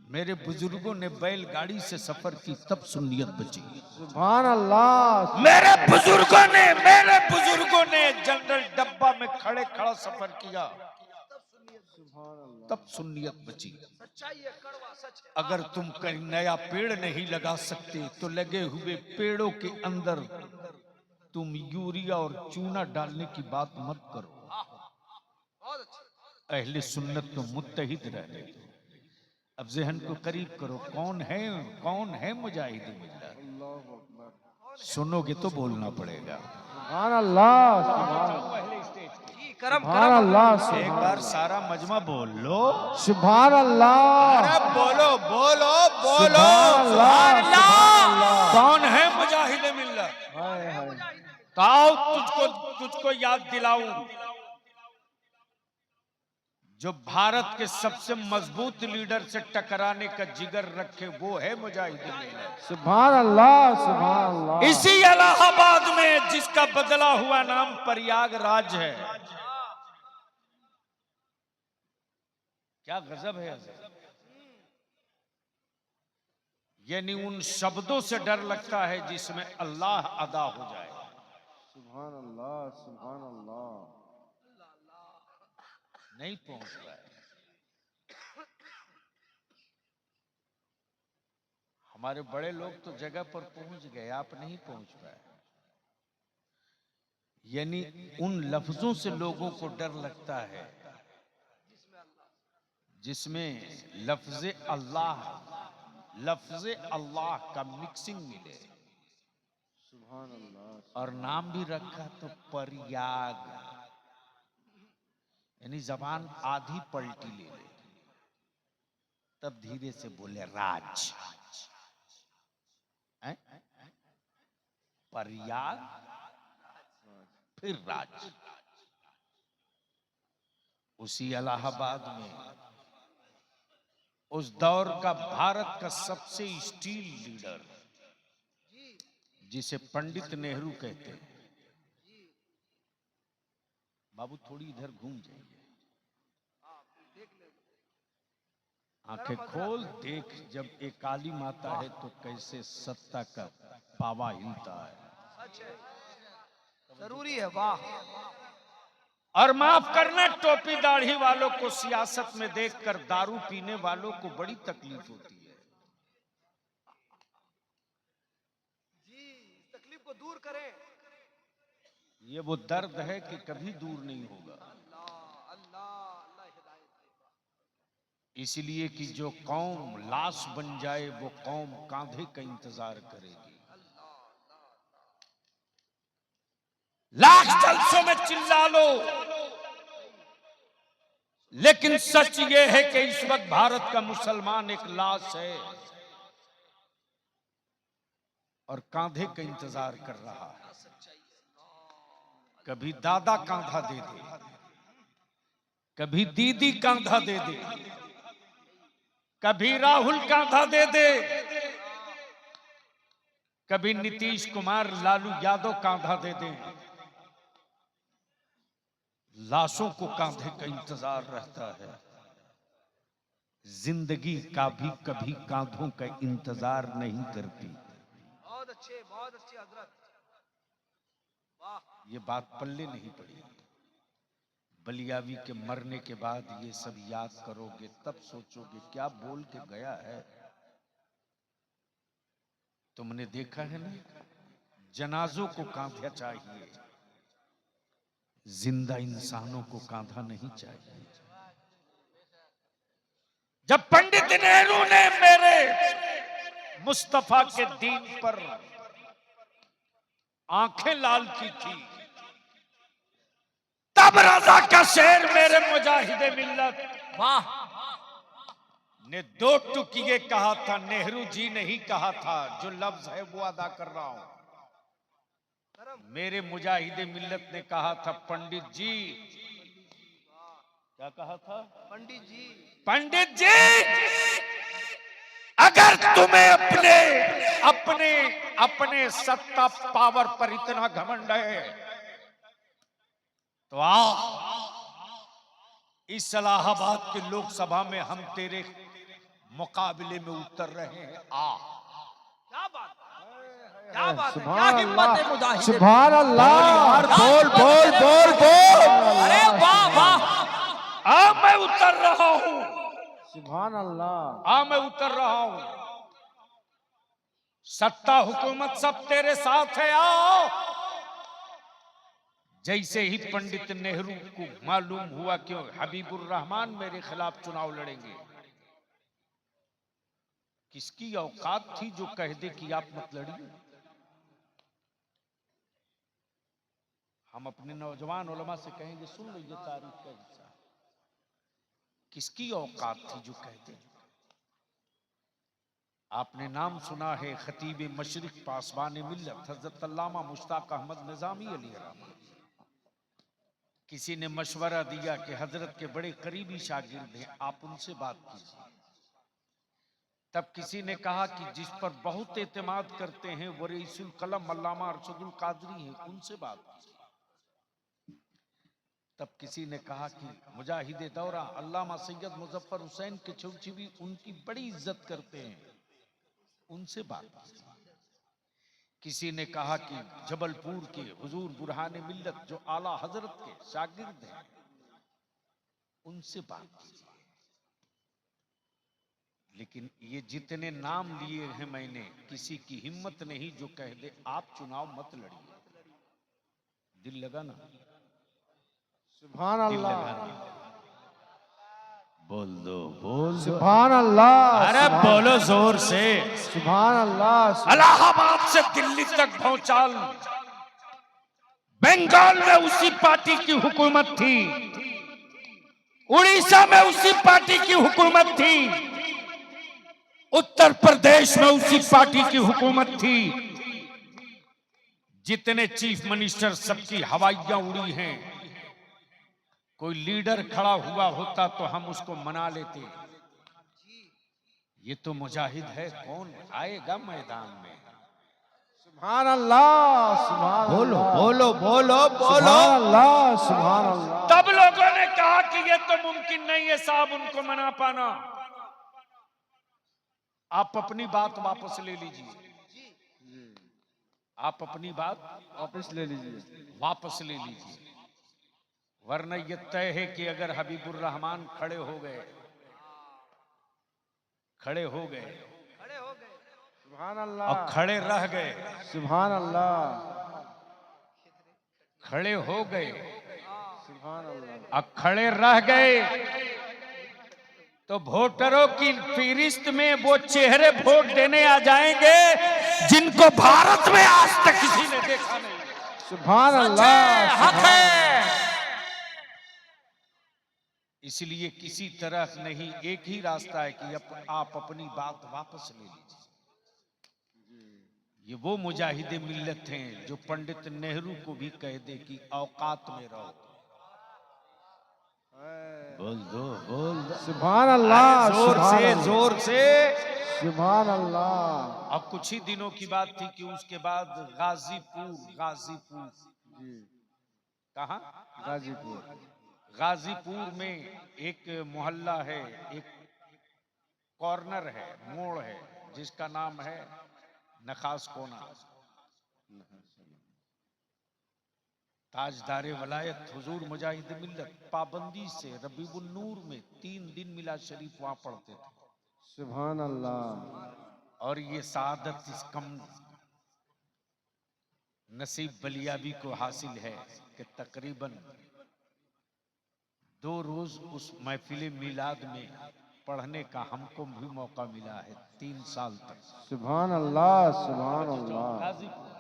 मेरे बुजुर्गों ने बैलगाड़ी से सफर की तब सुन्नियत बची। सुभान अल्लाह, मेरे बुजुर्गों ने जनरल डब्बा में खड़े खड़ा सफर किया तब सुन्नियत बची। सच्चाई है, कड़वा सच है। अगर तुम कहीं नया पेड़ नहीं लगा सकते तो लगे हुए पेड़ों के अंदर तुम यूरिया और चूना डालने की बात मत करो। बहुत अच्छा। अहले सुन्नत को मुत्तहिद रहने दो। अब ज़हन को करीब करो, कौन है मुजाहिद मिल्लत? सुनोगे तो बोलना पड़ेगा। सुभान अल्लाह, सुभान जी, करम सुभान अल्लाह, एक बार सारा मजमा बोल लो। सुभान अल्लाह, अरे बोलो बोलो बोलो, सुभान अल्लाह, सुभान अल्लाह। कौन है मुजाहिद मिल्लत? हाय हाय, तो आओ तुझको याद दिलाऊं, जो भारत के सबसे मजबूत लीडर से टकराने का जिगर रखे वो है मुजाहिद मिल्लत। सुभान अल्लाह, सुभान अल्लाह। इसी इलाहाबाद में जिसका बदला हुआ नाम प्रयागराज है। क्या गजब है, यानी उन शब्दों से डर लगता है जिसमें अल्लाह अदा हो जाए। सुभान अल्लाह, सुभान अल्लाह। नहीं पहुंच रहा है। हमारे बड़े लोग तो जगह पर पहुंच गए, आप नहीं पहुंच पाए। यानी उन लफ्जों से लोगों को डर लगता है जिसमें लफ्ज अल्लाह का मिक्सिंग मिले। सुभान अल्लाह, और नाम भी रखा तो प्रयाग, यानी जबान आधी पलटी ले ले, तब धीरे से बोले राज। हैं? प्रयाग फिर राज। उसी इलाहाबाद में उस दौर का भारत का सबसे स्टील लीडर, जिसे पंडित नेहरू कहते हैं। बाबू थोड़ी इधर घूम जाइए, आंखें खोल देख, जब एक काली माता है तो कैसे सत्ता का पावा हिलता है। सच है, जरूरी है, वाह। और माफ करना, टोपी दाढ़ी वालों को सियासत में देखकर दारू पीने वालों को बड़ी तकलीफ होती है। जी, इस तकलीफ को दूर करें। ये वो दर्द है कि कभी दूर नहीं होगा। अल्लाह अल्लाह अल्लाह हिदायत दे। इसलिए कि जो कौम लाश बन जाए वो कौम कांधे का इंतजार करेगी। लाख जलसों में चिल्ला लो, लेकिन सच ये है कि इस वक्त भारत का मुसलमान एक लाश है और कांधे का इंतजार कर रहा है। कभी दादा कांधा दे दे, कभी दीदी कांधा दे दे, कभी राहुल कांधा दे दे, कभी नीतीश कुमार लालू यादव कांधा दे दे। लाशों को कांधे का इंतजार रहता है। जिंदगी का भी कभी कांधों का इंतजार नहीं करती। बहुत अच्छे हजरत, वाह। ये बात पल्ले नहीं पड़ी। बलियावी के मरने के बाद ये सब याद करोगे तब सोचोगे क्या बोल के गया है। तुमने देखा है ना, जनाजों को कांधा चाहिए, जिंदा इंसानों को कांधा नहीं चाहिए। जब पंडित नेहरू ने मेरे मुस्तफा के दीन पर आंखें लाल की थी, तब रजा का शेर मेरे मुजाहिदे मिल्लत वाह ने दो टुकिए कहा था, नेहरू जी नहीं कहा था। जो लफ्ज है वो अदा कर रहा हूं। मेरे मुजाहिदे मिल्लत ने कहा था, पंडित जी, क्या कहा था? पंडित जी, अगर तुम्हें अपने अपने अपने सत्ता पावर पर इतना घमंड है तो आओ, इस इलाहाबाद के लोकसभा में हम तेरे मुकाबले में उतर रहे हैं। क्या बात है, क्या बात है, क्या सुभान हिम्मत है अल्लाह, मुजाहिद। सुभान अल्लाह, यार, क्या बोल हिम्मत बोल है। बोल बोल। अरे वाह वाह, मैं उतर रहा हूं, सुभान अल्लाह, मैं उतर रहा हूं। सत्ता हुकूमत सब तेरे साथ है, आओ। जैसे ही पंडित नेहरू को मालूम हुआ कि हबीबुर रहमान मेरे खिलाफ चुनाव लड़ेंगे, किसकी औकात थी जो कह दे कि आप मत लड़िए। हम अपने नौजवान उलमा से कहेंगे, सुन लो ये तारीख का हिस्सा, किसकी औकात थी जो कह दे। आपने नाम सुना है खतीब मशरिक पासबान मिल्लत हजरत अल्लामा मुश्ताक अहमद निजामी अलैहिर्रहमत। किसी ने मशवरा दिया कि हजरत के बड़े करीबी शागिर्द हैं, आप उनसे बात कीजिए। तब किसी ने कहा कि जिस पर बहुत एतमाद करते हैं वो रईसुल कलम अल्लामा अरशदुल कादरी हैं, उनसे बात कीजिए। तब किसी ने कहा कि मुजाहिदे दौरा अल्लामा सैयद मुजफ्फर हुसैन के चौची भी उनकी बड़ी इज्जत करते हैं, उनसे बात कीजिए। किसी ने कहा कि जबलपुर के हुजूर बुरहान मिल्लत जो आला हजरत के शागिर्द हैं, उनसे बात कीजिए। लेकिन ये जितने नाम लिए हैं मैंने, किसी की हिम्मत नहीं जो कह दे आप चुनाव मत लड़िए। दिल लगा ना? सुभान दिल अल्लाह, लगा ना? बोल दो, बोल दो। सुभान अल्लाह, अरे बोलो जोर से। सुभान अल्लाह, इलाहाबाद से दिल्ली तक भौचाल, बंगाल में उसी पार्टी की हुकूमत थी, उड़ीसा में उसी पार्टी की हुकूमत थी, उत्तर प्रदेश में उसी पार्टी की हुकूमत थी। जितने चीफ मिनिस्टर सबकी हवाइयां उड़ी हैं, कोई लीडर खड़ा हुआ होता तो हम उसको मना लेते। ये तो मुजाहिद है, कौन आएगा मैदान में? सुभान अल्लाह, सुभान बोलो अल्लाह, बोलो बोलो बोलो। सुभान अल्लाह, सुभान अल्लाह। तब लोगों ने कहा कि ये तो मुमकिन नहीं है साहब उनको मना पाना, आप अपनी बात वापस ले लीजिए, आप अपनी बात वापस ले लीजिए, वापस ले लीजिए, वरना ये तय है कि अगर हबीबुर रहमान खड़े हो गए, खड़े हो गए सुभान और अल्लाह, खड़े रह गए, सुभान अल्लाह, खड़े हो गए सुभान अल्लाह, और खड़े रह गए, तो वोटरों की फहरिस्त में वो चेहरे वोट देने आ जाएंगे जिनको भारत में आज तक किसी ने देखा नहीं। सुभान अल्लाह, हक है। इसलिए किसी तरह नहीं, एक ही रास्ता है कि आप अपनी बात वापस ले लीजिए। ये वो मुजाहिदे मिल्लत हैं जो पंडित नेहरू को भी कह दे कि औकात में रहो। बोल दो, बोल दो। सुभान अल्लाह, जोर सुभान से, अल्लाह, जोर से। सुभान अल्लाह। अब कुछ ही दिनों की बात थी कि उसके बाद गाजीपुर कहाँ? गाजीपुर में एक मोहल्ला है, एक कॉर्नर है, मोड़ है, जिसका नाम है नखास कोना। ताजदारे वलायत हुजूर मुजाहिद मिल्लत पाबंदी से रबीउन नूर में 3 दिन मिलाद शरीफ वहां पढ़ते थे। सुभान अल्लाह। और ये सादत इस कम नसीब बलियाबी को हासिल है कि तकरीबन 2 रोज उस महफिल मिलाद में पढ़ने का हमको भी मौका मिला है 3 साल तक। सुभान अल्लाह, सुभान अल्लाह। गाजीपुर,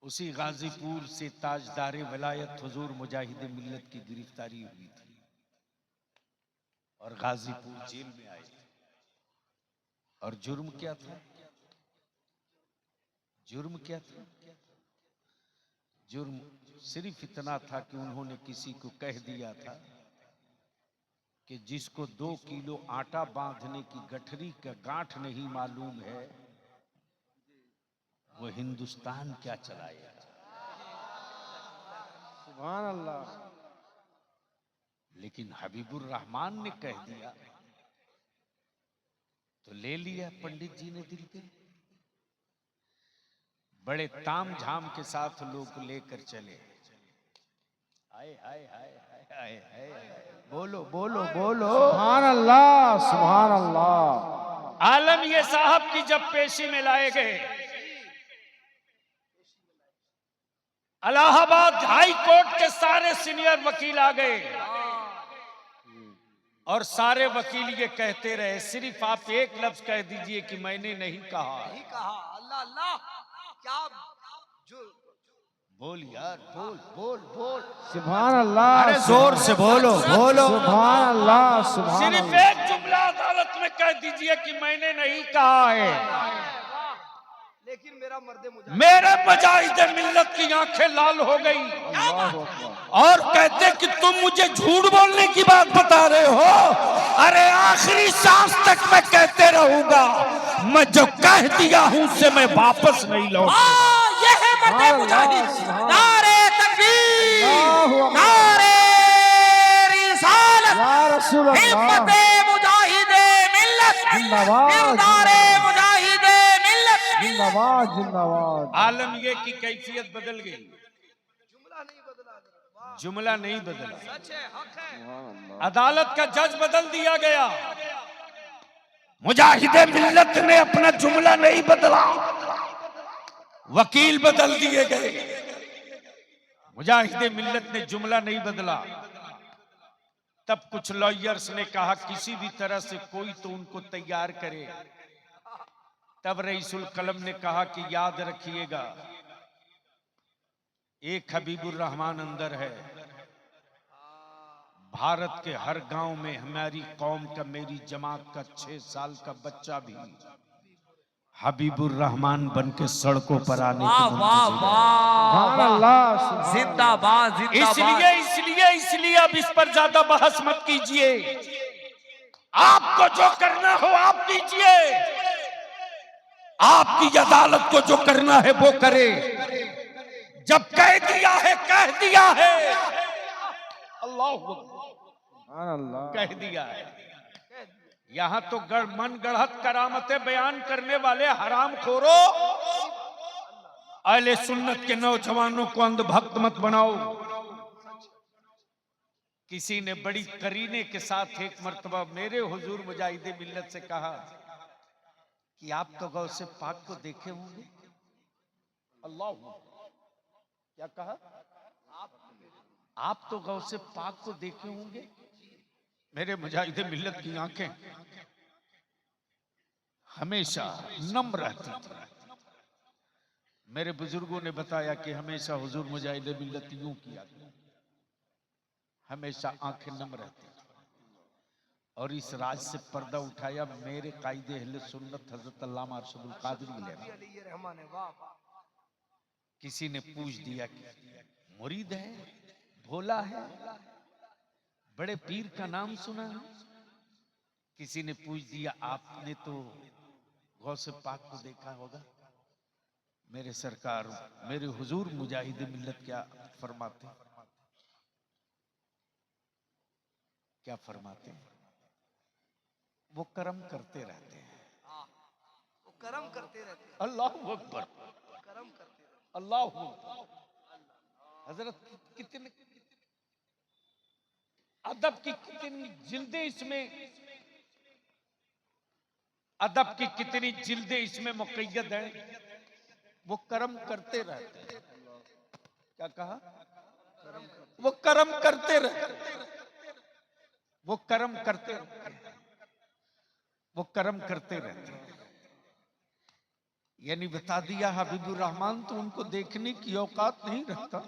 उसी गाजीपुर से ताजदार वलायत हुजूर मुजाहिद मिल्लत की गिरफ्तारी हुई थी और गाजीपुर जेल में आए थे। और जुर्म क्या था? जुर्म क्या था? जुर्म सिर्फ इतना था कि उन्होंने किसी को कह दिया था कि जिसको 2 किलो आटा बांधने की गठरी का गांठ नहीं मालूम है वो हिंदुस्तान क्या चलाएगा। सुभान अल्लाह। लेकिन हबीबुर रहमान ने कह दिया तो ले लिया पंडित जी ने दिल पे। बड़े ताम झाम के साथ लोग लेकर चले। हाय हाय हाय हाय हाय हाय, बोलो बोलो बोलो। सुभान अल्लाह, सुभान अल्लाह। आलम ये साहब की जब पेशी में लाए गए, इलाहाबाद हाई कोर्ट के सारे सीनियर वकील आ गए और सारे वकील ये कहते रहे सिर्फ आप एक लफ्ज कह दीजिए कि मैंने नहीं कहा। अल्लाह अल्लाह, क्या बोल यार, बोल बोल बोल। सुभान अल्लाह। अरे जोर से बोलो बोलो। सुभान अल्लाह, सुभान सिर्फ अल्लाह। एक जुमला अदालत में कह दीजिए कि मैंने नहीं कहा है। लेकिन मेरे मुजाहिद मिल्लत की आंखें लाल हो गई अल्लाह अकबर। और कहते कि तुम मुझे झूठ बोलने की बात बता रहे हो। अरे आखिरी सांस तक मैं कहते रहूंगा, मैं जो कह दिया हूं उससे मैं वापस नहीं लौटूंगा। ये है मर्दे मुजाहिद। नारे तकबीर, नारे रिसालत, या रसूल अल्लाह। हिम्मते मुजाहिदे मिल्लत, जिंदाबाद, नारे मुजाहिदे मिल्लत। जिंदाबाद, जिंदाबाद। आलम ये की कैफियत बदल गई, जुमला नहीं बदला। सुभान अल्लाह। अदालत का जज बदल दिया गया, मुजाहिदे मिल्लत ने अपना जुमला नहीं बदला, वकील बदल दिए गए। मुजाहिदे मिल्लत ने जुमला नहीं बदला। तब कुछ लॉयर्स ने कहा किसी भी तरह से कोई तो उनको तैयार करे। तब रईसुल कलम ने कहा कि याद रखिएगा एक हबीबुर रहमान अंदर है। भारत के हर गांव में हमारी कौम का, मेरी जमात का 6 साल का बच्चा भी हबीबुर रहमान बन के सड़कों पर आने वाह की वाह मंतज़र है। वाह, सुभान अल्लाह, सुभान जिंदाबाद जिंदाबाद। इसलिए अब इस पर ज्यादा बहस मत कीजिए। आपको जो करना हो आप कीजिए, आपकी अदालत को जो करना है वो करे। जब कह दिया है कह दिया है। अल्लाह सुभान अल्लाह। कह दिया है। यहां तो मन गढ़त करामतें बयान करने वाले हराम खोरो, अहले सुन्नत के नौजवानों को अंधभक्त मत बनाओ। किसी ने बड़ी करीने के साथ एक मर्तबा मेरे हुजूर मुजाहिदे मिल्लत से कहा कि आप तो गौसे पाक को देखे होंगे। अल्लाह, क्या कहा? आप तो गौसे पाक को देखे होंगे। मेरे मुजाहिदे मिल्लत की आंखें हमेशा नम रहती थी। मेरे बुजुर्गों ने बताया कि हमेशा हुजूर मुजाहिदे मिल्लत यूं किया, हमेशा आंखें नम रहती थी। और इस राज से पर्दा उठाया मेरे कायदे अहले सुन्नत हजरत अल्लामा अरशदुल कादरी अलैहि। किसी ने पूछ दिया कि मुरीद है, भोला है, बड़े पीर का नाम सुना है। किसी ने पूछ दिया आपने तो गौसे पाक को देखा होगा। मेरे सरकार, मेरे हुजूर मुजाहिद मिल्लत क्या फरमाते, क्या फरमाते? वो कर्म करते रहते हैं, वो कर्म करते रहते हैं। अल्लाहु अकबर, कर्म करते रहते हैं। अल्लाहु अकबर। हजरत कितने अदब की कितनी जिल्दें इसमें अदब की कितनी जिल्दें इसमें मुक़य्यद हैं। वो कर्म करते रहते हैं। क्या कहा? वो कर्म करते रहते, वो कर्म करते रहते, वो कर्म करते रहते। यानी बता दिया हबीबुर रहमान तो उनको देखने की औकात नहीं रखता,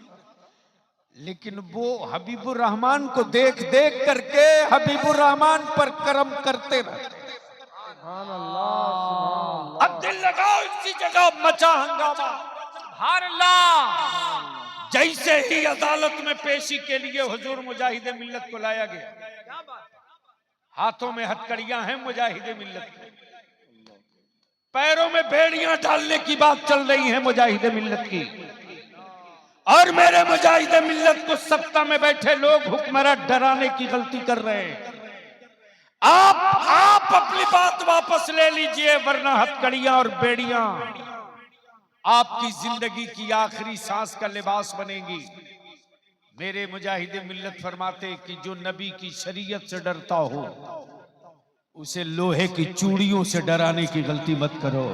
लेकिन वो हबीबुर रहमान को देख देख करके हबीबुर रहमान पर कर्म करते रहते। सुभान अल्लाह, सुभान अल्लाह। अब दिल लगाओ, इसी जगह मचा हंगामा। सुभान अल्लाह। जैसे ही अदालत में पेशी के लिए हुजूर मुजाहिद मिल्लत को लाया गया, हाथों में हथकड़ियां हैं मुजाहिद मिल्लत के, पैरों में बेड़ियां डालने की बात चल रही है मुजाहिद मिल्लत की, और मेरे मुजाहिद मिल्लत को सत्ता में बैठे लोग हुक्मरां डराने की गलती कर रहे हैं। आप अपनी बात वापस ले लीजिए, वरना हथकड़ियां और बेड़ियां आपकी जिंदगी की आखिरी सांस का लिबास बनेगी। मेरे मुजाहिद मिल्लत फरमाते कि जो नबी की शरीयत से डरता हो उसे लोहे की चूड़ियों से डराने की गलती मत करो।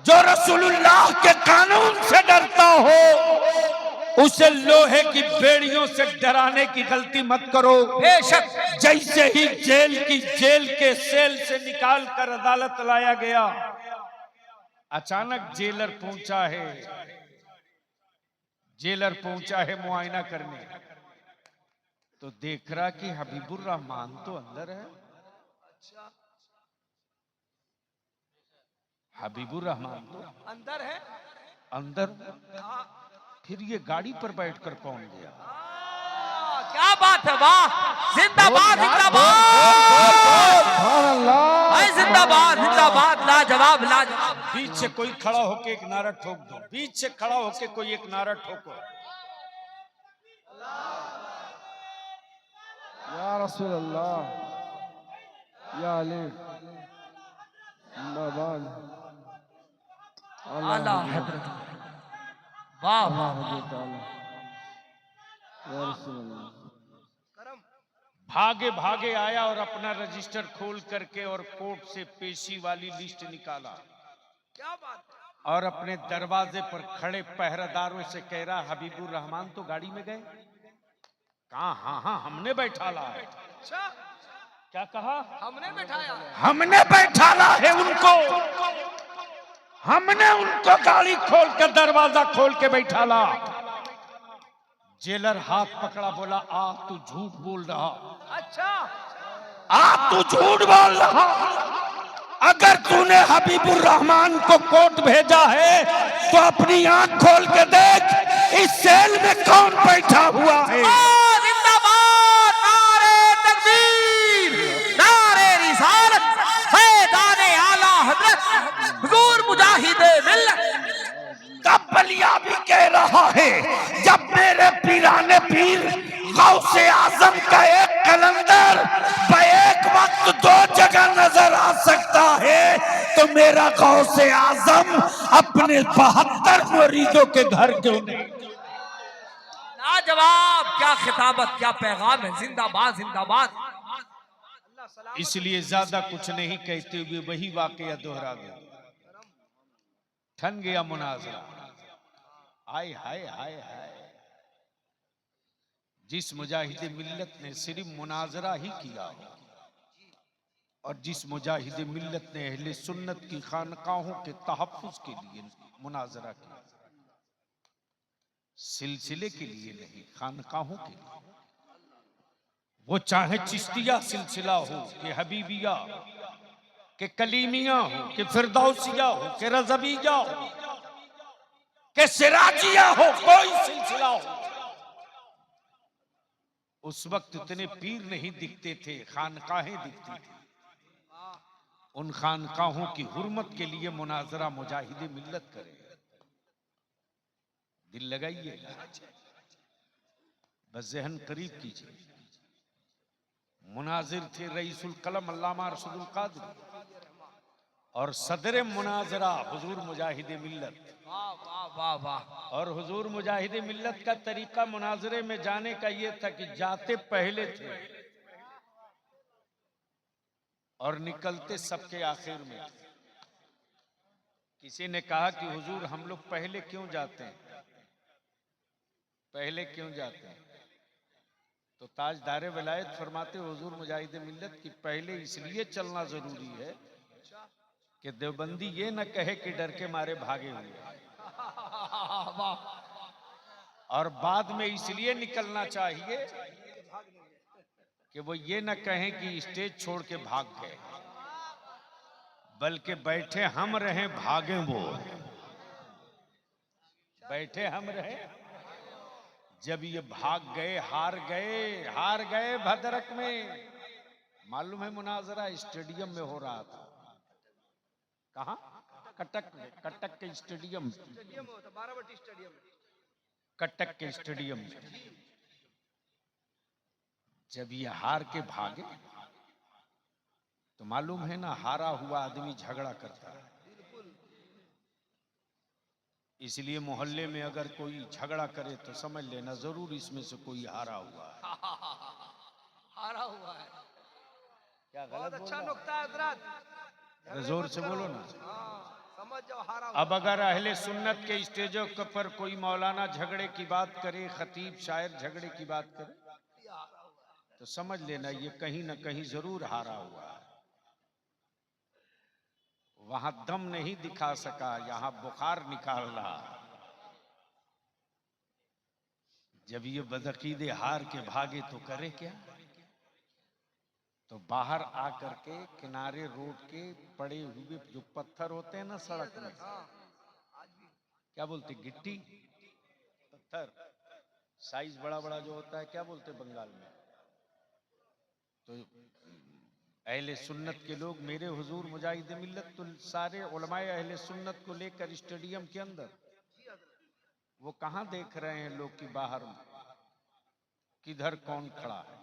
जो रसूलुल्लाह के कानून से डरता हो उसे लोहे की बेड़ियों से डराने की गलती मत करो। बेशक। जैसे ही जेल के सेल से निकाल कर अदालत लाया गया, अचानक जेलर पहुंचा है मुआयना करने, तो देख रहा कि हबीबुर रहमान तो अंदर है। हबीबुर रहमान तो अंदर है। अंदर, फिर ये गाड़ी पर बैठकर कौन गया? क्या बात है, वाह, जिंदाबाद जिंदाबाद, सुभान अल्लाह, हाय जिंदाबाद जिंदाबाद, लाजवाब लाजवाब। बीच से कोई खड़ा होके एक नारा ठोक दो, बीच से खड़ा होके कोई एक नारा ठोको। या रसूल अल्लाह, या अली, जिंदाबाद। आला हजरत, वाह वाह वाह। या रसूल अल्लाह। भागे भागे आया और अपना रजिस्टर खोल करके और कोर्ट से पेशी वाली लिस्ट निकाला। क्या बात है। और अपने दरवाजे पर खड़े पहरेदारों से कह रहा, हबीबुर रहमान तो गाड़ी में गए? कहा हाँ हमने बैठाला है। अच्छा, क्या कहा? हमने बैठाया, हमने बैठाला है उनको, हमने उनको गाड़ी खोल कर दरवाजा खोल के बैठाला। जेलर हाथ पकड़ा, बोला आ तू झूठ बोल रहा। अच्छा, आ तू झूठ बोल रहा। अगर तूने हबीबुर रहमान को कोर्ट भेजा है तो अपनी आंख खोल के देख, इस सेल में कौन बैठा हुआ है। जिंदाबाद, नारे तकबीर, नारे रिसालत, फैज़ाने आला हजरत हुजूर मुजाहिद मिल्लत। तब बलिया भी कह रहा है, जब मेरे पीराने पीर गौसे आजम का एक कलंदर एक वक्त दो जगह नजर आ सकता है, तो मेरा गौसे आजम अपने 72 मुरीदों के घर क्यों नहीं? लाजवाब, क्या खिताबत, क्या पैगाम है। जिंदाबाद जिंदाबाद। इसलिए ज्यादा कुछ नहीं कहते हुए वही वाकया दोहरा गया। ठन गया मुनाजरा। हाय हाय हाय हाय। जिस मुजाहिद मिल्लत ने सिर्फ मुनाजरा ही किया और जिस मुजाहिद मिल्लत ने अहले सुन्नत की खानकाहों के तहफ्फुज के लिए मुनाजरा किया, सिलसिले के लिए नहीं, खानकाहों के लिए। वो चाहे चिश्तिया सिलसिला हो कि हबीबिया कि कलीमिया हो कि फिरदौसिया हो कि रज़विया हो कि सिराजिया हो, कोई सिलसिला हो। उस वक्त इतने पीर नहीं दिखते थे, खानकाहें दिखती थी। उन खानकाहों की हुर्मत के लिए मुनाजरा मुजाहिद मिल्लत करे। दिल लगाइए, बस ज़हन करीब कीजिए। मुनाजिर थे रईसुल कलम अल्लामा अरशदुल कादरी और सदर मुनाजरा हुजूर मुजाहिद मिल्लत। वाह वाह वाह वाह। और हुजूर मुजाहिद मिल्लत का तरीका मुनाजरे में जाने का ये था कि जाते पहले थे, और निकलते सबके आखिर में। किसी ने कहा कि हुजूर हम लोग पहले क्यों जाते हैं, पहले क्यों जाते हैं? तो ताजदारे विलायत फरमाते हुजूर मुजाहिद मिल्लत की पहले इसलिए चलना जरूरी है कि देवबंदी ये न कहे कि डर के मारे भागे हुए हैं। और बाद में इसलिए निकलना चाहिए कि वो ये न कहें कि स्टेज छोड़ के भाग गए, बल्कि बैठे हम रहे भागे वो, बैठे हम रहे। जब ये भाग गए, हार गए भद्रक में। मालूम है मुनाजरा स्टेडियम में हो रहा था। कहां? कटक में, कटक के स्टेडियम, बाराबटी स्टेडियम, कटक के स्टेडियम में। जब ये हार के भागे तो मालूम है ना, हारा हुआ आदमी झगड़ा करता है। इसलिए मोहल्ले में अगर कोई झगड़ा करे तो समझ लेना जरूर इसमें से कोई हारा हुआ है। हारा हुआ है। क्या बहुत गलत अच्छा बोल नुक्ता है हजरत, रहा है? जोर से बोलो ना। समझ जाओ हारा हुआ। अब अगर अहले सुन्नत के स्टेजों पर कोई मौलाना झगड़े की बात करे, खतीब शायर झगड़े की बात करे, तो समझ लेना ये कहीं ना कहीं जरूर हारा हुआ है। वहां दम नहीं दिखा सका, यहां बुखार निकाल रहा। जब ये बदअकीदे हार के भागे तो करे क्या? तो बाहर आकर के किनारे रोड के पड़े हुए जो पत्थर होते हैं ना सड़क में, क्या बोलते, गिट्टी पत्थर, साइज बड़ा बड़ा जो होता है, क्या बोलते बंगाल में? तो अहले सुन्नत के लोग, मेरे हुजूर मुजाहिद मिल्लत तो सारे उलमाए अहले सुन्नत को लेकर स्टेडियम के अंदर, वो कहां देख रहे हैं लोग कि बाहर किधर कौन खड़ा है।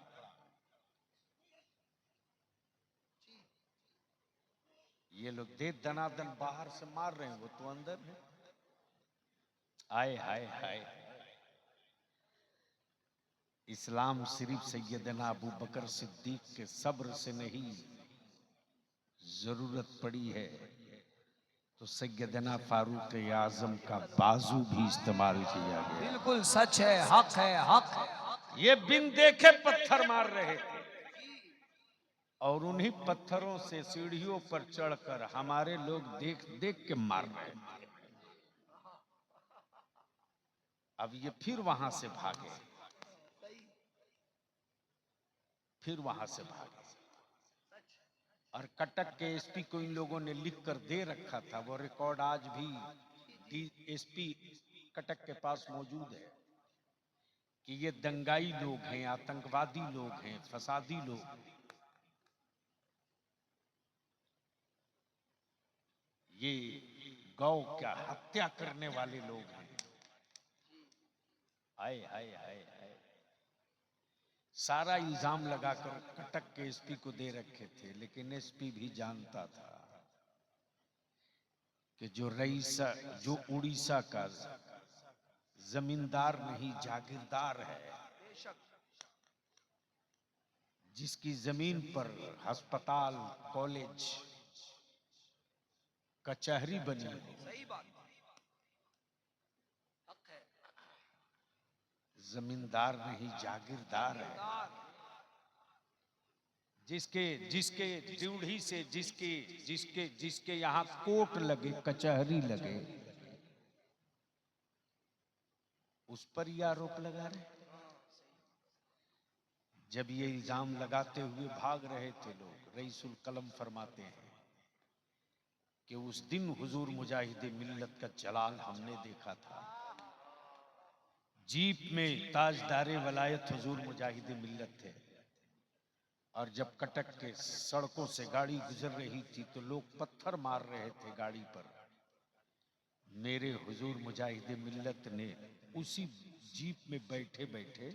ये लोग दे दनादन बाहर से मार रहे हैं, वो तो अंदर है। आए हाय हाय, इस्लाम सिर्फ सैयदना अबू बकर सिद्दीक के सब्र से नहीं, जरूरत पड़ी है तो सैयदना फारूक आजम का बाजू भी इस्तेमाल किया गया। बिल्कुल सच है, हक है, हक है। ये बिन देखे पत्थर मार रहे थे और उन्हीं पत्थरों से सीढ़ियों पर चढ़कर हमारे लोग देख देख के मार रहे थे। अब ये फिर वहां से भागे, फिर वहां से भागे। और कटक के एसपी को इन लोगों ने लिख कर दे रखा था, वो रिकॉर्ड आज भी एसपी कटक के पास मौजूद है कि ये दंगाई लोग हैं, आतंकवादी लोग हैं, फसादी लोग, ये गौ का हत्या करने वाले लोग हैं। हाय हाय हाय हाय, सारा इल्जाम लगाकर कटक के एसपी को दे रखे थे। लेकिन एसपी भी जानता था कि जो उड़ीसा का जमींदार नहीं जागीरदार है, जिसकी जमीन पर अस्पताल, कॉलेज, कचहरी बनी है, सही बात, हक है। जमींदार नहीं जागीरदार है। जिसके जिसके ड्यूढ़ी से जिसके जिसके जिसके यहाँ कोर्ट लगे, कचहरी लगे, उस पर ये आरोप लगा रहे। जब ये इल्जाम लगाते हुए भाग रहे थे लोग, रईसुल कलम फरमाते हैं कि उस दिन हुजूर मुजाहिद मिल्लत का जलाल हमने देखा था। जीप में ताजदारे वलायत हुजूर मुजाहिद मिल्लत थे, और जब कटक के सड़कों से गाड़ी गुजर रही थी तो लोग पत्थर मार रहे थे गाड़ी पर। मेरे हुजूर मुजाहिद मिल्लत ने उसी जीप में बैठे बैठे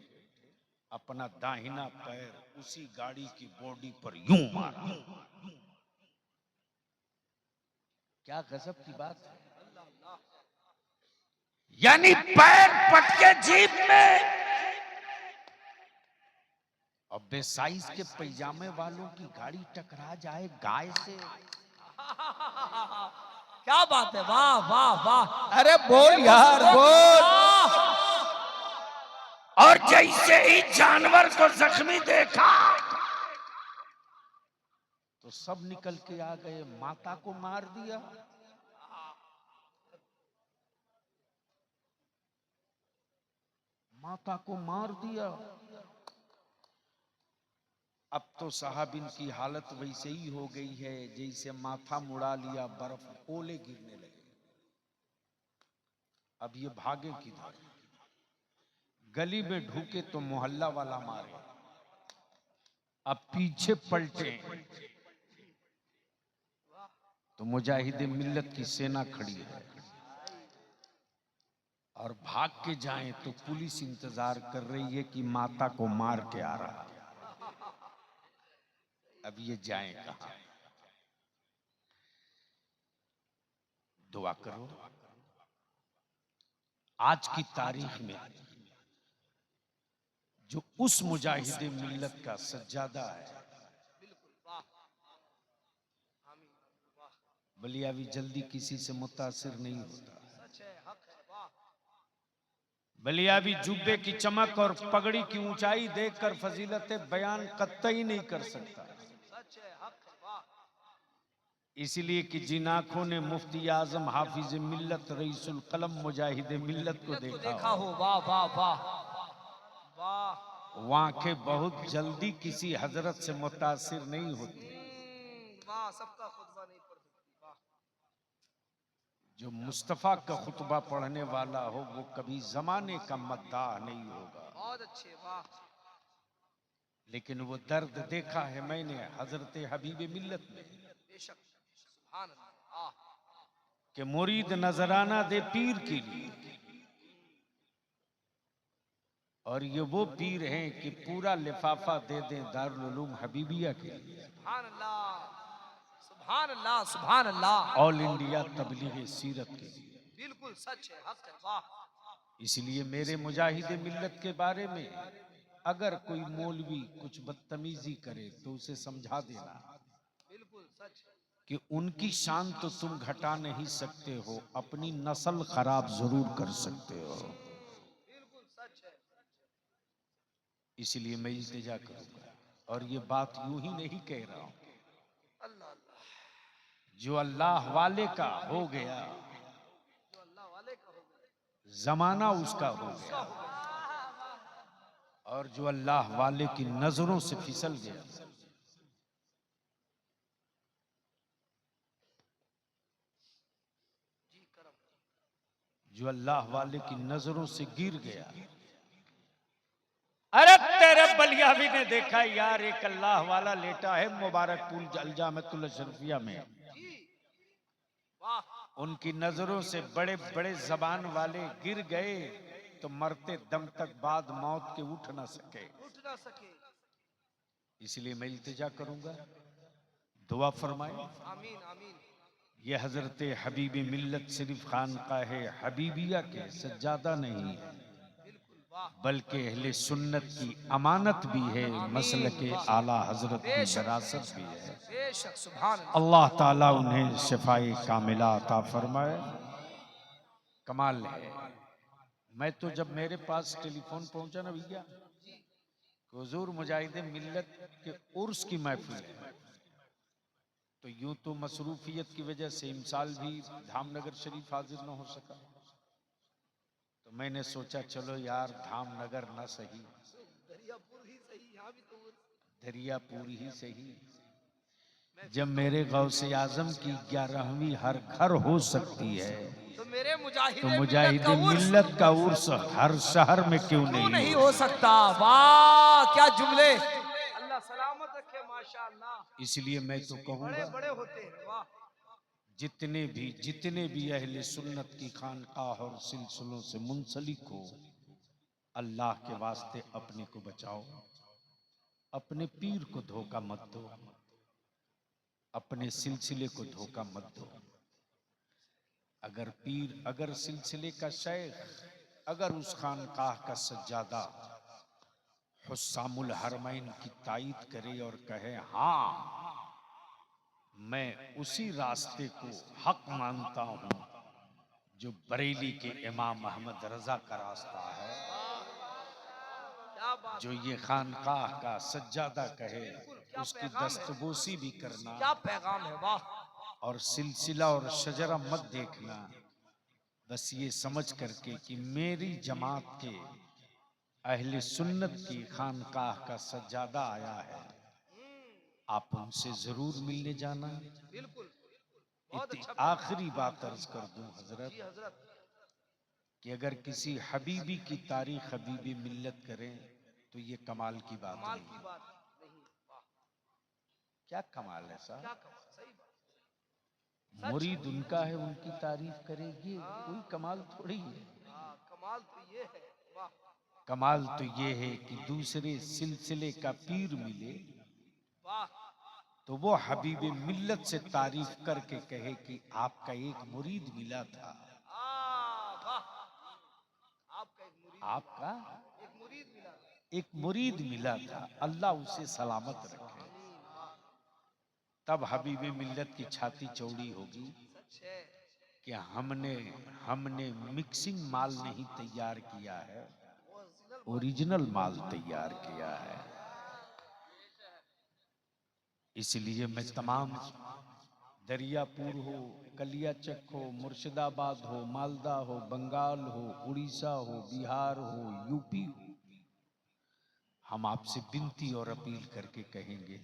अपना दाहिना पैर उसी गाड़ी की बॉडी पर यूं मारा। क्या गजब की बात है। यानी पैर पटके जीप में और बेसाइज के पैजामे वालों की गाड़ी टकरा जाए गाय से। क्या बात है, वाह वाह वाह। अरे बोल यार बोल। वाह। और जैसे ही जानवर को जख्मी देखा तो सब निकल के आ गए, माता को मार दिया। माता को मार दिया। अब तो साहबिन की हालत वैसे ही हो गई है जैसे माथा मुड़ा लिया, बर्फ ओले गिरने लगे। अब ये भागे किधर? गली में ढूके तो मोहल्ला वाला मारे। अब पीछे पलटे तो मुजाहिदे मिल्लत की सेना खड़ी है। और भाग के जाएं तो पुलिस इंतजार कर रही है कि माता को मार के आ रहा। अब ये जाएं कहां? दुआ करो आज की तारीख में जो उस मुजाहिदे मिल्लत का सज्जादा है, बलियावी जल्दी किसी से मुतासिर नहीं होता। बलियावी जुब्बे की चमक और पगड़ी की ऊंचाई देखकर फजीलत बयान कतई नहीं कर सकता। इसलिए कि जिन आंखों ने मुफ्ती आजम हाफिज मिल्लत रईसुल कलम मुजाहिद मिल्लत को देखा हो, वाह वाह वाह वाह। वो आंखें बहुत जल्दी किसी हजरत से मुतासिर नहीं होती। वाह, सबका खुतबा नहीं पढ़ सकती। वाह। जो मुस्तफा का खुतबा पढ़ने वाला हो वो कभी जमाने का मद्दाह नहीं होगा। बहुत अच्छे, वाह। लेकिन वो दर्द देखा है मैंने हजरत हबीब मिल्लत में बेशक, सुभान अल्लाह। कि मुरीद नजराना दे पीर के लिए, और ये वो पीर हैं कि पूरा लिफाफा दे दें दारुल उलूम हबीबिया के लिए। सुभान अल्लाह सुभान अल्लाह सुभान अल्लाह। ऑल इंडिया तबलीग सीरत के लिए। बिल्कुल सच है, हक है, वाह। इसलिए मेरे मुजाहिद मिल्लत के बारे में अगर कोई मौलवी कुछ बदतमीजी करे तो उसे समझा देना। बिल्कुल सच है कि उनकी शान तो तुम घटा नहीं सकते हो, अपनी नस्ल खराब जरूर कर सकते हो। बिल्कुल सच है। इसलिए मैं इल्तिजा करूंगा, और ये बात यूं ही नहीं कह रहा हूं। अल्लाह अल्लाह। जो अल्लाह वाले का हो गया, जो अल्लाह वाले का हो गया, जमाना उसका हो गया, और जो अल्लाह वाले की नजरों से फिसल गया, जो अल्लाह वाले की नजरों से गिर गया। अरे तेरे बलियावी ने देखा यार, एक अल्लाह वाला लेटा है मुबारकपुर अलजामतुल अशरफिया में। उनकी नजरों से बड़े बड़े जबान वाले गिर गए तो मरते दम तक बाद मौत के उठ ना सके। इसलिए मैं इल्तिजा करूंगा, दुआ फरमाए। आमीन आमीन। ये हजरत हबीब मिल्लत सिर्फ खानकाह हबीबिया के सज्जादा नहीं है, बल्कि अहले सुन्नत की अमानत भी है, मसलक आला हजरत की विरासत भी है। बेशक, सुभान अल्लाह ताला उन्हें शिफाए कामिला अता फरमाए। कमाल है। मैं तो जब मेरे पास टेलीफोन पहुंचा ना भैया, हुजूर मुजाहिद मिल्लत के उर्स की महफिल है, तो यूं तो मसरूफियत की वजह से इमसाल भी धामनगर शरीफ हाजिर न हो सका, तो मैंने सोचा चलो यार धामनगर ना सही, दरियापुर ही सही। जब मेरे गौसे आजम की 11वीं हर घर हो सकती है, तो मेरे मुजाहिद मिल्लत का उर्स हर शहर में क्यों नहीं हो सकता। वाह क्या जुमले, अल्लाह सलामत रखे, माशाअल्लाह। इसलिए मैं तो कहूँगा बड़े होते हैं, वाह। जितने भी अहले सुन्नत की खानकाह और सिलसिलों से मुंसलिक हो, अल्लाह के वास्ते अपने को बचाओ, अपने पीर को धोखा मत दो, अपने सिलसिले को धोखा मत दो। अगर पीर, अगर सिलसिले का शेख, अगर उस खानकाह का सज्जादा हुस्सामुल हरमैन की तायीद करे और कहे हाँ, मैं उसी रास्ते को हक मानता हूं जो बरेली के इमाम अहमद रजा का रास्ता है। क्या बात, जो ये खानकाह का सज्जादा कहे उसकी पैगाम है। दस्तबोसी भी करना, क्या पैगाम है, वाह। और सिलसिला और शजरा मत देखना, बस ये समझ करके कि मेरी जमात के अहले सुन्नत की खानकाह का सज्जादा आया है, आप उनसे जरूर मिलने जाना। बिल्कुल, बहुत अच्छा आखिरी बात अर्ज कर दूं हजरत, जी हजरत। कि अगर किसी हबीबी की तारीख हबीबी मिल्लत करें तो ये कमाल की बात कमाल नहीं की है। बात नहीं, वाह, क्या कमाल है साहब, क्या कमाल, सही बात। मुरीद उनका है, उनकी तारीफ करेगी, कोई कमाल थोड़ी है। हाँ, कमाल तो ये है, वाह। कमाल तो ये है कि दूसरे सिलसिले का पीर मिले वाह, तो वो हबीब मिल्लत से तारीफ करके कहे कि आपका एक मुरीद मिला था, वाह, आपका एक मुरीद, आपका एक मुरीद मिला। एक मुरीद मिला था, अल्लाह उसे सलामत रखे। तब हबीब मिल्लत की छाती चौड़ी होगी सच है, कि हमने हमने मिक्सिंग माल नहीं तैयार किया है, ओरिजिनल माल तैयार किया है। इसलिए मैं तमाम दरियापुर हो, कलियाचक हो, मुर्शिदाबाद हो, मालदा हो, बंगाल हो, उड़ीसा हो, बिहार हो, यूपी हो, हम आपसे विनती और अपील करके कहेंगे,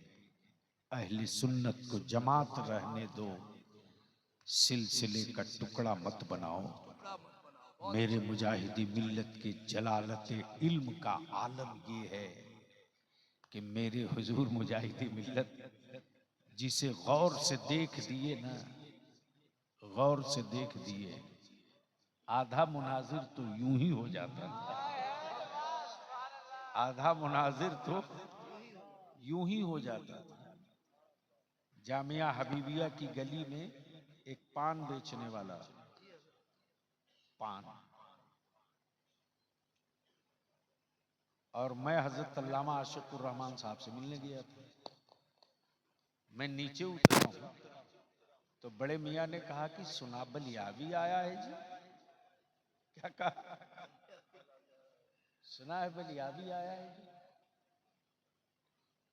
अहले सुन्नत को जमात रहने दो, सिलसिले का टुकड़ा मत बनाओ। मेरे मुजाहिदी मिल्लत के जलालत इल्म का आलम ये है कि मेरे हुजूर मुजाहिदी मिल्लत जिसे गौर से देख दिए ना, गौर से देख दिए, आधा मुनाजिर तो यूं ही हो जाता था, आधा मुनाजिर तो यूं ही हो जाता था। जामिया हबीबिया की गली में एक पान बेचने वाला, पान, और मैं हजरत अल्लामा आशिकुर रहमान साहब से मिलने गया था। मैं नीचे उतरा हूं तो बड़े मियाँ ने कहा कि सुना बलियावी आया है जी। क्या कहा? सुना है बलियावी आया है जी।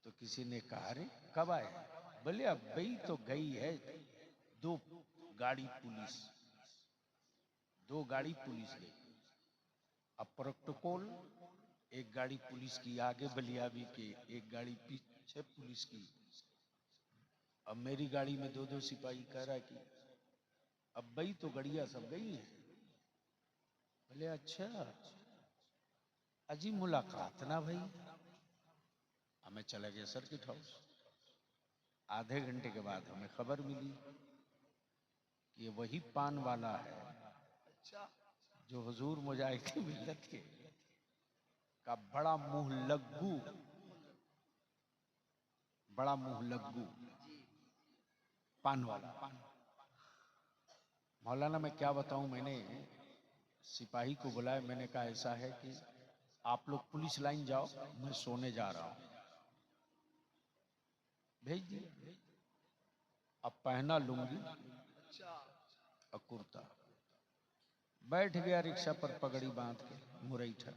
तो किसी ने कहा अरे कब आए? बोले अब गई तो गई है, दो गाड़ी पुलिस गई। अब प्रोटोकॉल, एक गाड़ी पुलिस की आगे बलियावी के, एक गाड़ी पीछे पुलिस की। अब मेरी गाड़ी में दो सिपाही कह रहा कि अब भाई तो गड़िया सब गई है। बोले अच्छा, अजी मुलाकात ना भाई। हमें चला गया सर्किट हाउस। आधे घंटे के बाद हमें खबर मिली कि ये वही पान वाला है जो हुजूर मुजाहिदी मिल्लत के का बड़ा मुंह लग्गू पान वाला। मौलाना मैं क्या बताऊं, मैंने सिपाही को बुलाया, मैंने कहा ऐसा है कि आप लोग पुलिस लाइन जाओ, मैं सोने जा रहा हूं, भेज दिया। अब पहना लुंगी और कुर्ता, बैठ गया रिक्शा पर पगड़ी बांध के मुरैठा।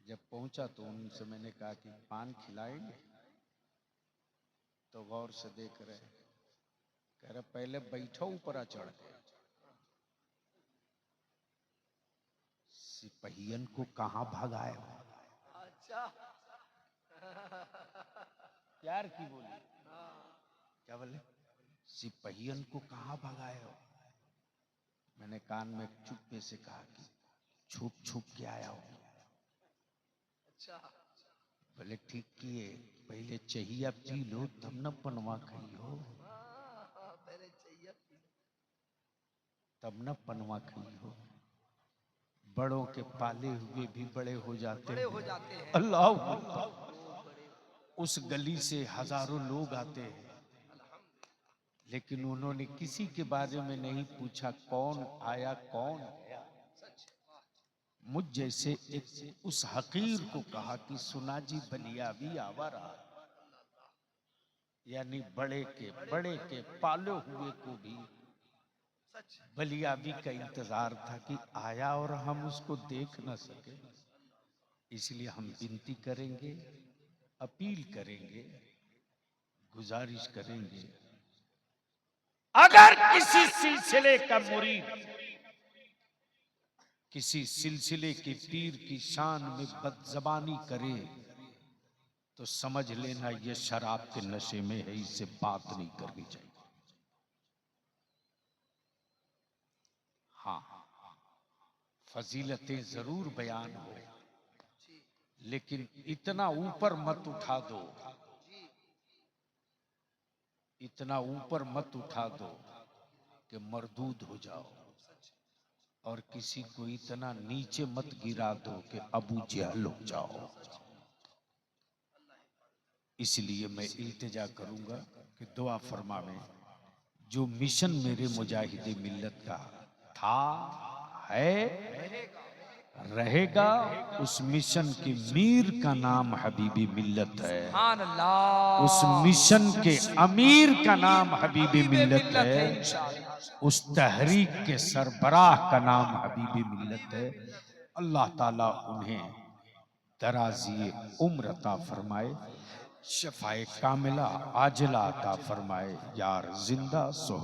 जब पहुंचा तो उनसे मैंने कहा कि पान खिलाएंगे? तो गौर से देख रहे, कह रहे पहले बैठो ऊपर चढ़ के। सिपहियन को कहां भगाए हो? अच्छा, प्यार की बोली, क्या बोले? सिपहियन को कहां भगाए हो? मैंने कान में चुप्पे से कहा कि छुप के आया हूं। अच्छा, बोले ठीक किए, पहले चाहिए पी लो तब न पनवा खाइयो, पहले चाहिए, तब न पनवा खाइयो। बड़ों के पाले हुए भी बड़े हो जाते हैं। अल्लाह अकबर। उस गली से हजारों लोग आते हैं, लेकिन उन्होंने किसी के बारे में नहीं पूछा कौन आया कौन गया। मुझ जैसे एक उस हकीर को कहा कि सुना जी बलियावी आवारा, यानी बड़े के पाले हुए को भी बलियावी का इंतजार था कि आया और हम उसको देख न सके, इसलिए हम विनती करेंगे, अपील करेंगे, गुजारिश करेंगे, अगर किसी सिलसिले का मुरीद किसी सिलसिले के पीर की शान में बदजबानी करे तो समझ लेना ये शराब के नशे में है, इससे बात नहीं करनी चाहिए। हाँ, फजीलतें जरूर बयान हो, लेकिन इतना ऊपर मत उठा दो, इतना ऊपर मत उठा दो कि मरदूद हो जाओ, और किसी को इतना नीचे मत गिरा दो कि अबू जहल हो जाओ। इसलिए मैं इल्तिजा करूंगा कि दुआ फरमावे, जो मिशन मेरे मुजाहिदे मिल्लत का था, है, रहेगा, उस मिशन के मीर का नाम हबीबी मिल्लत है। सुभान अल्लाह। उस मिशन के अमीर का नाम हबीबी मिल्लत है। उस तहरीक के सरबराह का नाम हबीबी मिल्लत है। अल्लाह ताला उन्हें दराज़ी उम्र अता फरमाए, शफ़ाए कामिला आजिला अता फरमाए। यार जिंदा सोहबत